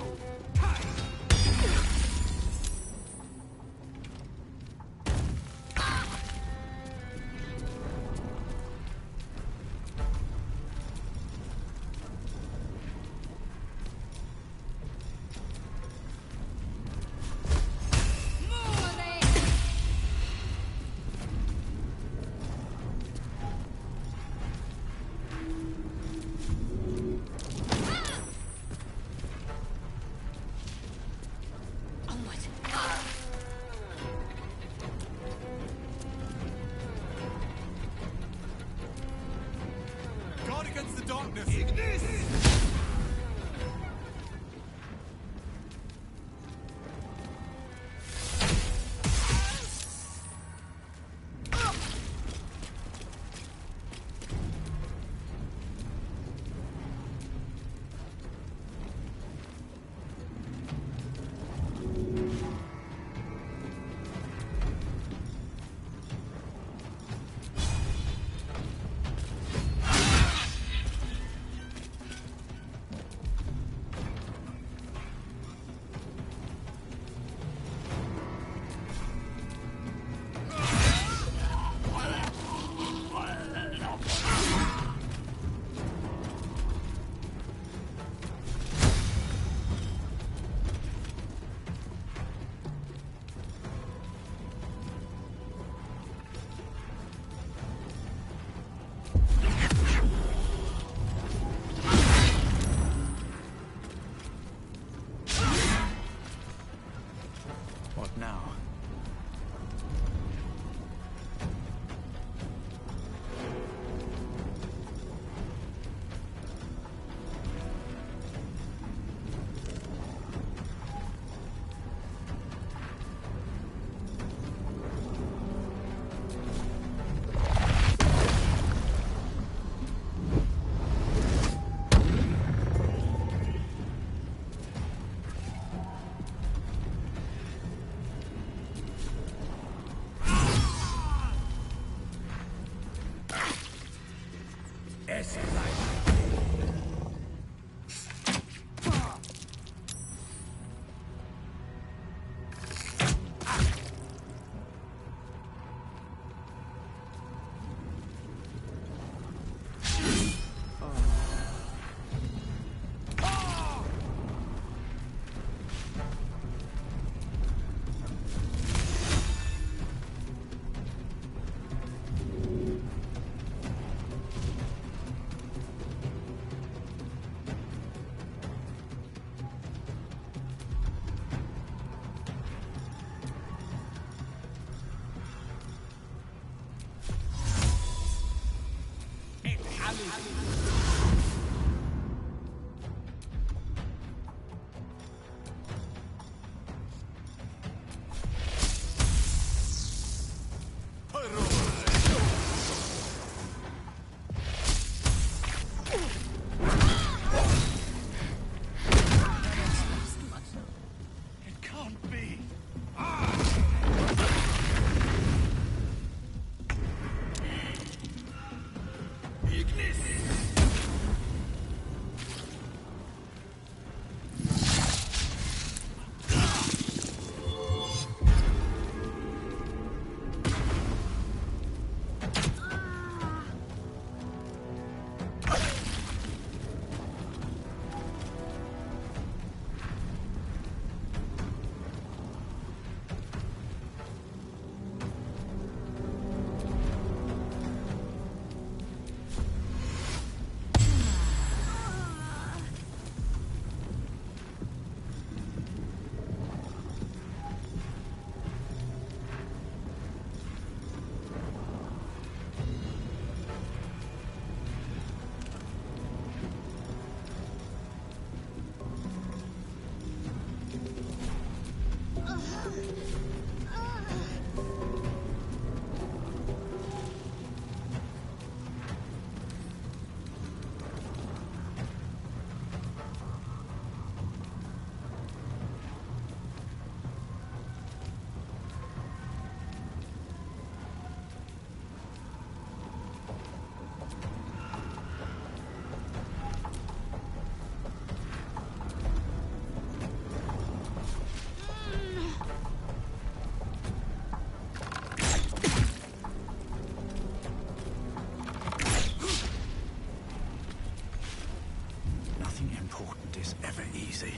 Guard against the darkness! Ignis! important is ever easy.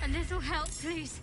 A little help, please.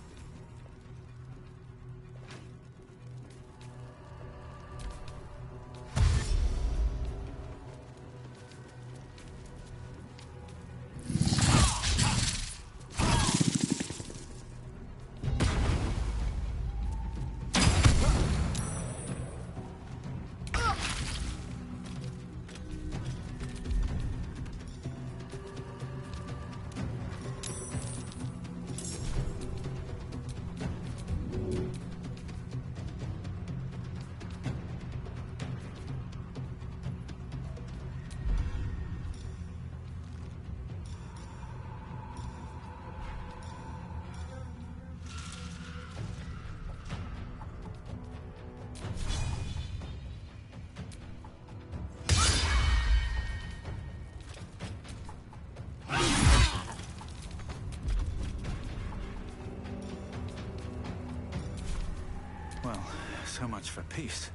Well, so much for peace.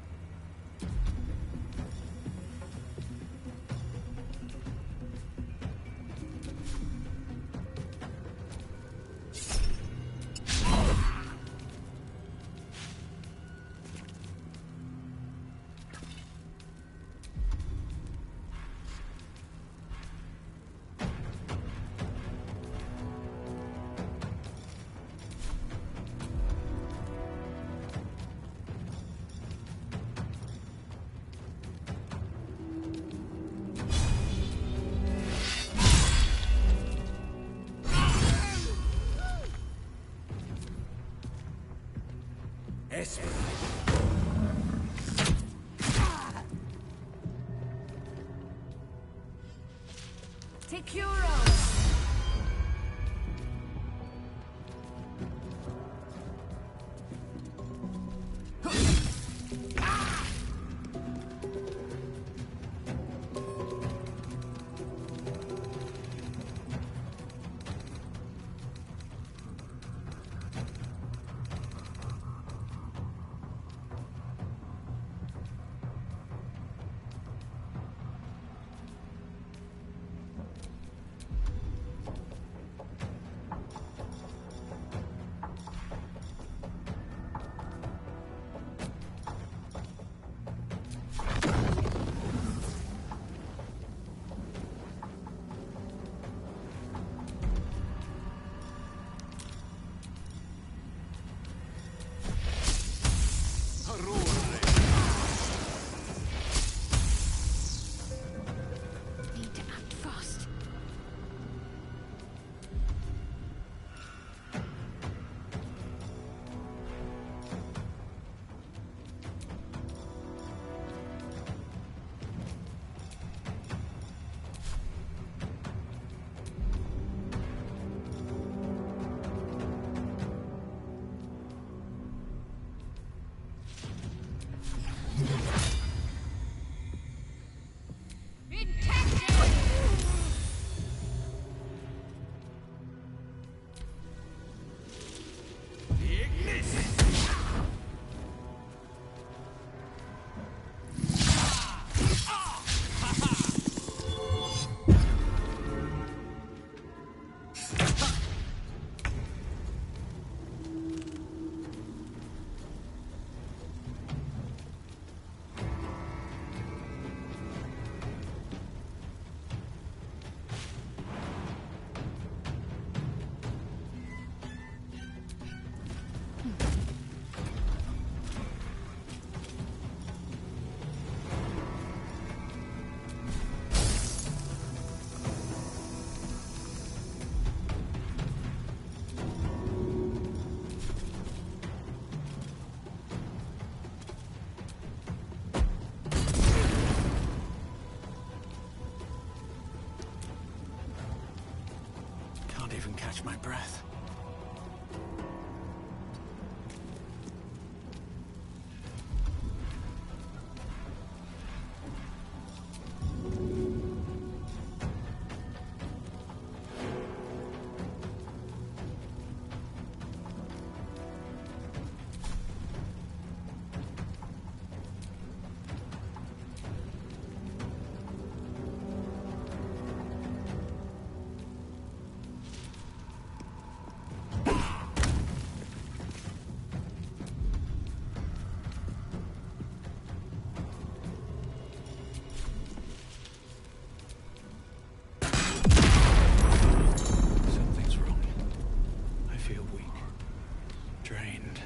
drained.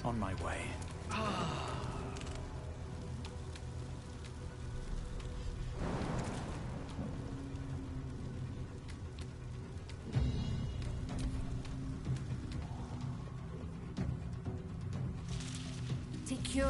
On my way. Secure.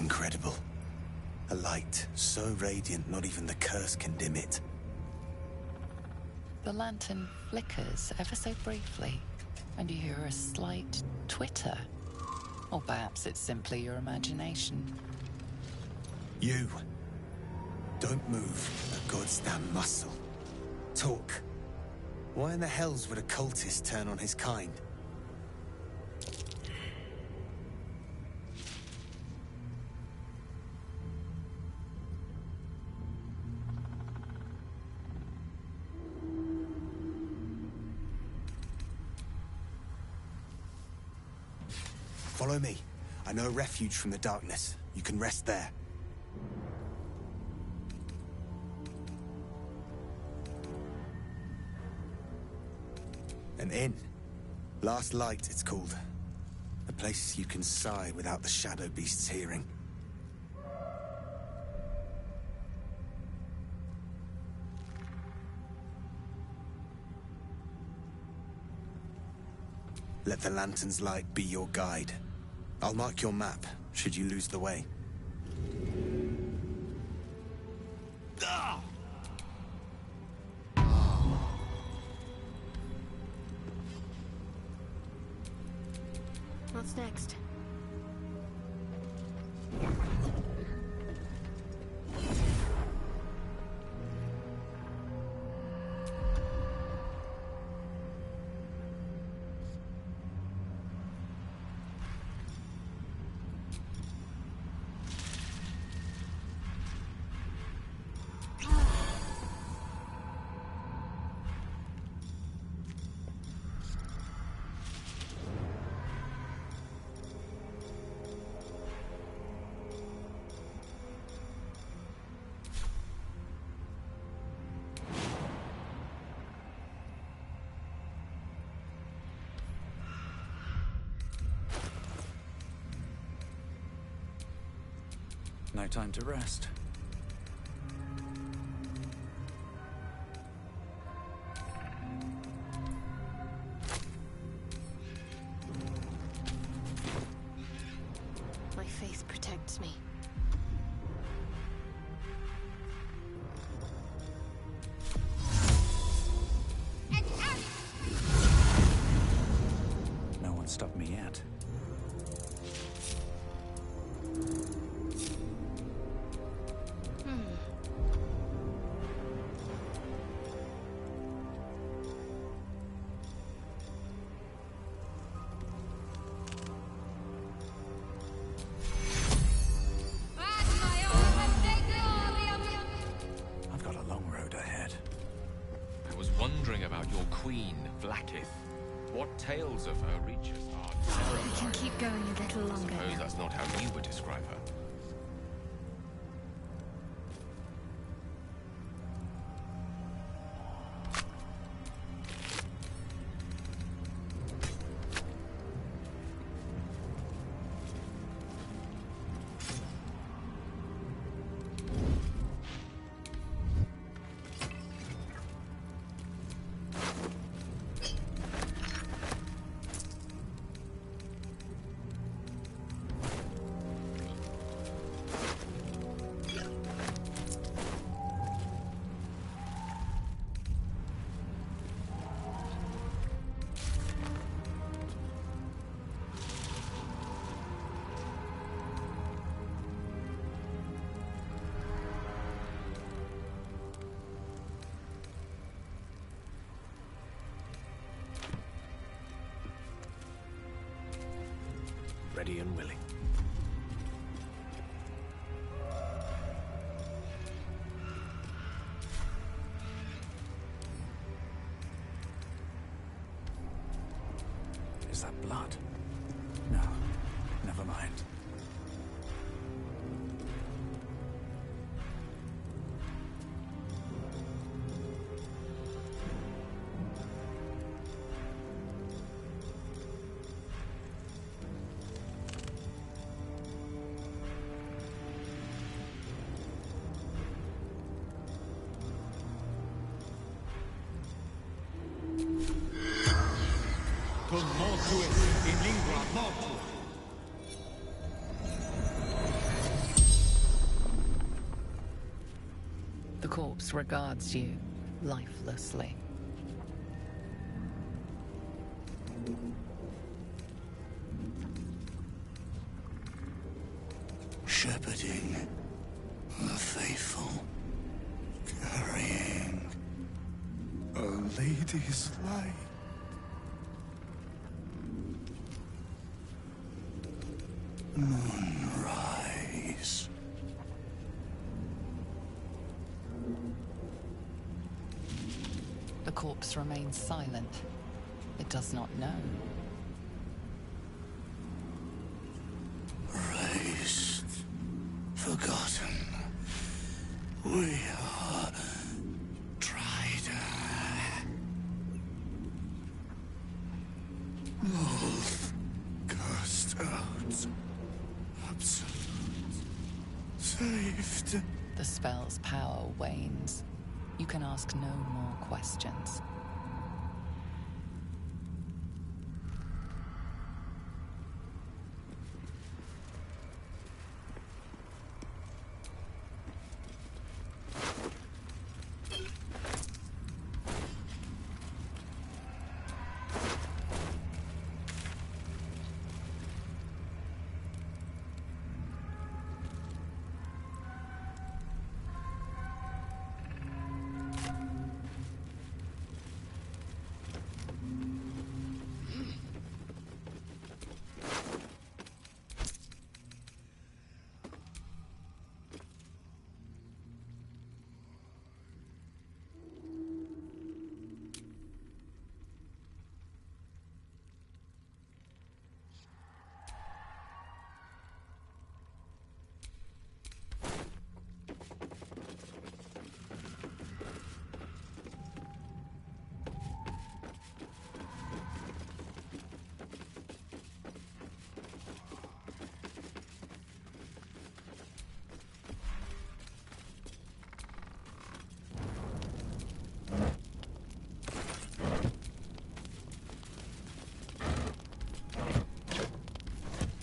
Incredible. A light so radiant not even the curse can dim it. The lantern flickers ever so briefly, and you hear a slight twitter. Or perhaps it's simply your imagination. You. Don't move a goddamn muscle. Talk. Why in the hells would a cultist turn on his kind? Follow me. I know a refuge from the darkness. You can rest there. An inn. Last Light, it's called. A place you can sigh without the shadow beasts hearing. Let the lantern's light be your guide. I'll mark your map, should you lose the way. What's next? No time to rest. My faith protects me. No one stopped me yet. wondering about your queen, Vlaakith. What tales of her reach us are We can keep going a little longer. I suppose that's not how you would describe her. Ready and willing. Is that blood? No, never mind. in lingua mortua. The corpse regards you lifelessly. Shepherding the faithful, carrying a lady's light. Moonrise. The corpse remains silent. It does not know. Raised, forgotten. We are tried. Both cast out. Absolute. Saved. The spell's power wanes. You can ask no more questions.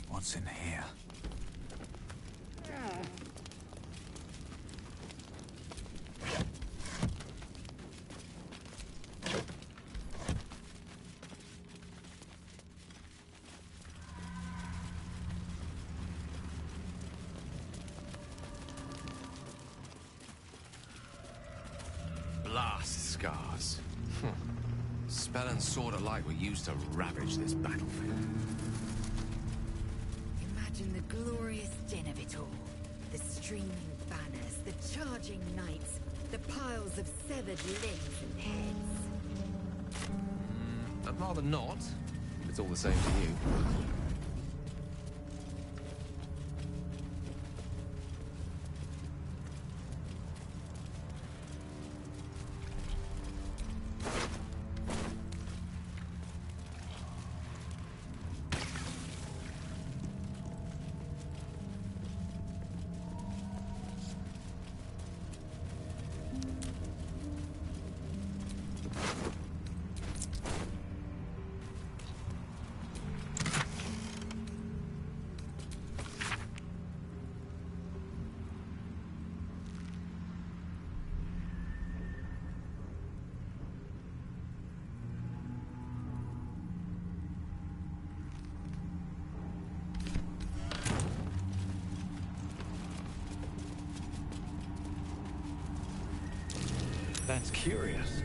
What's in here? Blast scars. Spell and sword alike were used to ravage this battlefield. Imagine the glorious din of it all. The streaming banners, the charging knights, the piles of severed limbs and heads. I'd rather not, if it's all the same to you. That's curious.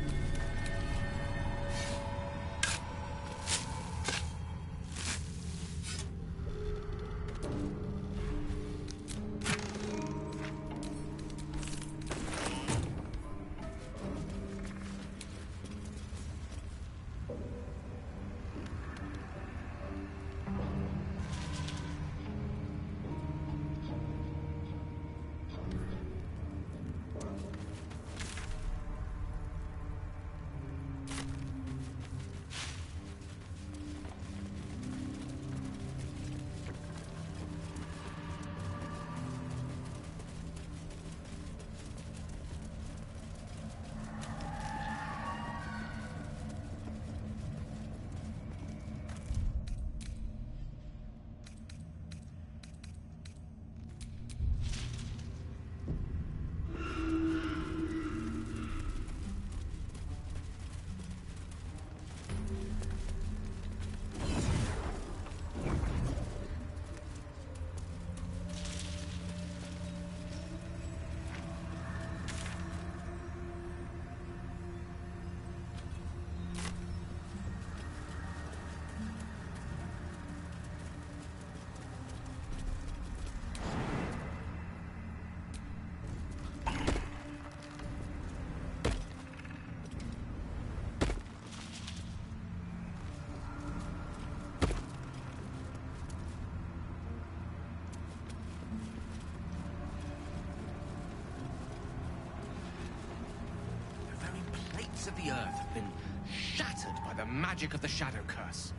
Of the earth have been shattered by the magic of the Shadow Curse.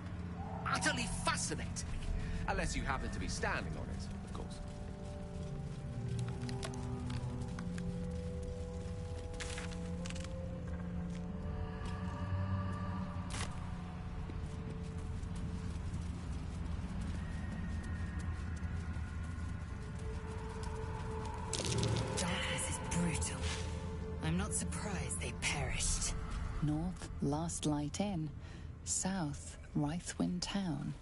Utterly fascinating. Unless you happen to be standing on it, of course. Darkness is brutal. I'm not surprised they perished. North, Last Light Inn. South, Rythwin Town.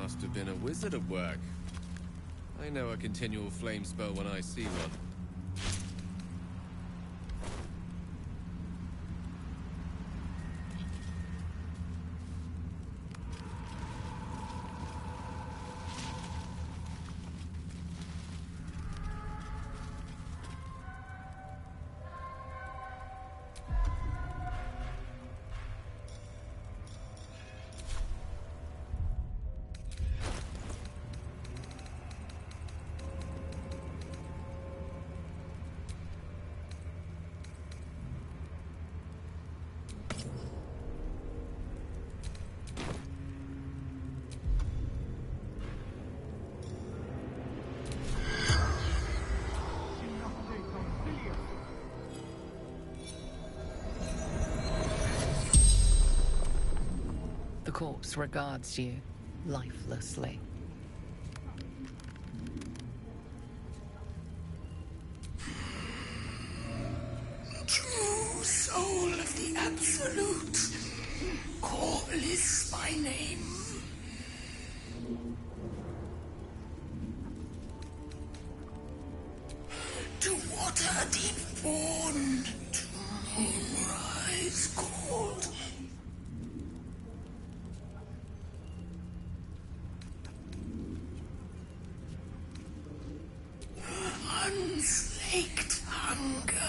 Must have been a wizard at work. I know a continual flame spell when I see one. The corpse regards you lifelessly. True soul of the Absolute, call this my name. To water deep born, to moonrise cold. Unslaked hunger,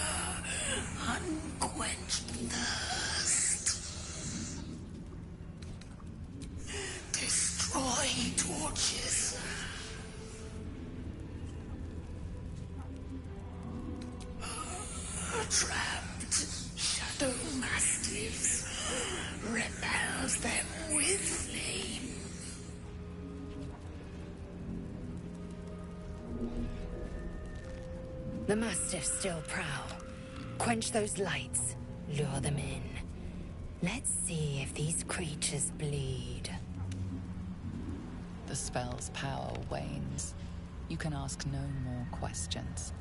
unquenched thirst. Destroy torches. Trapped shadow mastiffs, repels them with flame. The Mastiffs still prowl. Quench those lights. Lure them in. Let's see if these creatures bleed. The spell's power wanes. You can ask no more questions.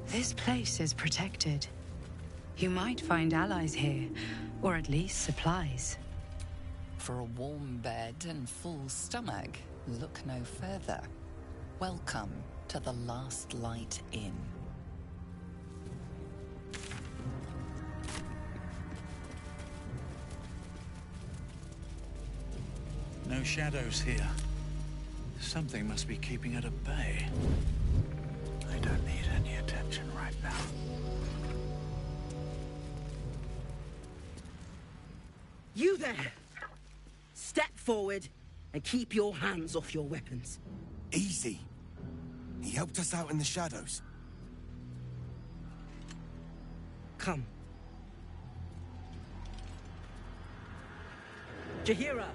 This place is protected. You might find allies here, or at least supplies. For a warm bed and full stomach, look no further. Welcome to the Last Light Inn. No shadows here. Something must be keeping it at bay. I don't need any attention right now. You there! Step forward and keep your hands off your weapons. Easy. He helped us out in the shadows. Come. Jahira!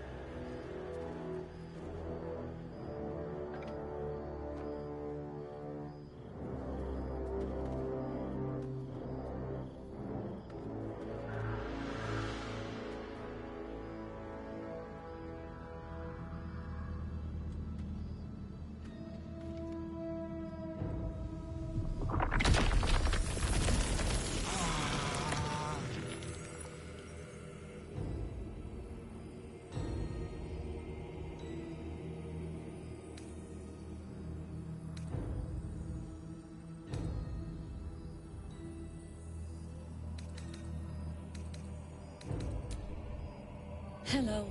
Hello.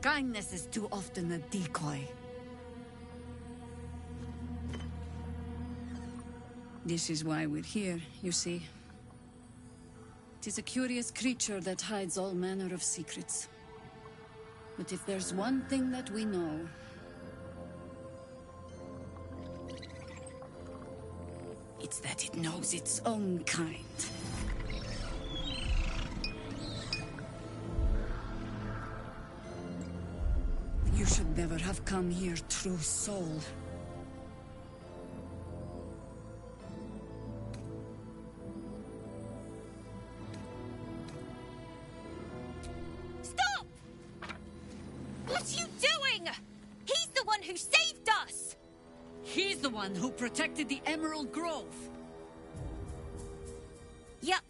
Kindness is too often a decoy. This is why we're here, you see. It is a curious creature that hides all manner of secrets. But if there's one thing that we know... it's that it knows its own kind. You should never have come here, true soul. Stop! What are you doing? He's the one who saved us! He's the one who protected the Emerald Grove. Yup.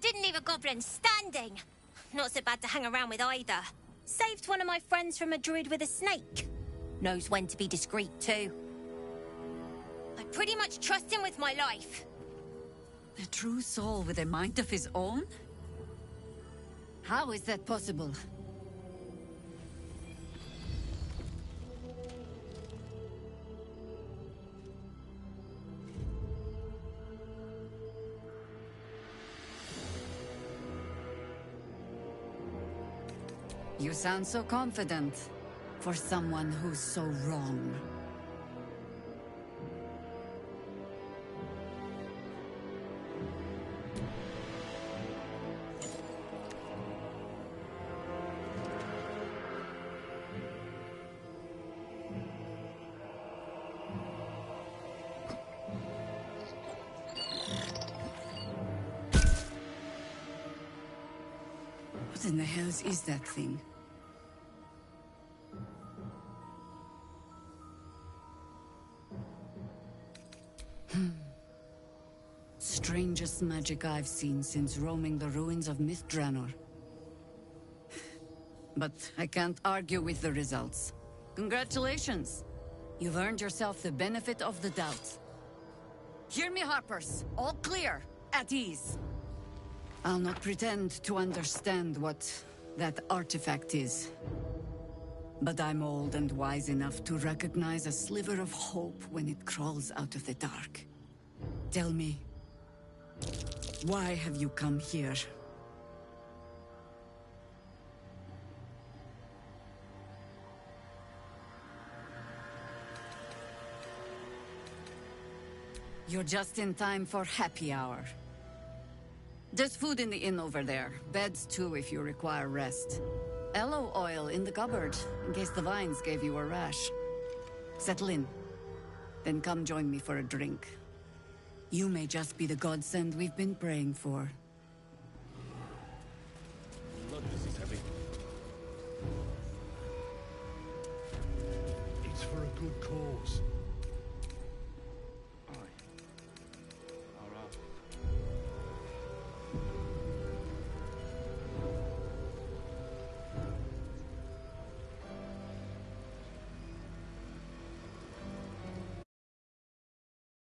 Didn't leave a goblin standing. Not so bad to hang around with either. Saved one of my friends from a druid with a snake. Knows when to be discreet, too. I pretty much trust him with my life. A true soul with a mind of his own? How is that possible? You sound so confident for someone who's so wrong. What in the hells is that thing? Strangest magic I've seen since roaming the ruins of Mithranor. But I can't argue with the results. Congratulations! You've earned yourself the benefit of the doubt. Hear me, Harpers. All clear. At ease. I'll not pretend to understand what that artifact is. But I'm old and wise enough to recognize a sliver of hope when it crawls out of the dark. Tell me, why have you come here? You're just in time for happy hour. There's food in the inn over there. Beds too if you require rest. Aloe oil in the cupboard, in case the vines gave you a rash. Settle in. Then come join me for a drink. You may just be the godsend we've been praying for. Blood, this is heavy. It's for a good cause.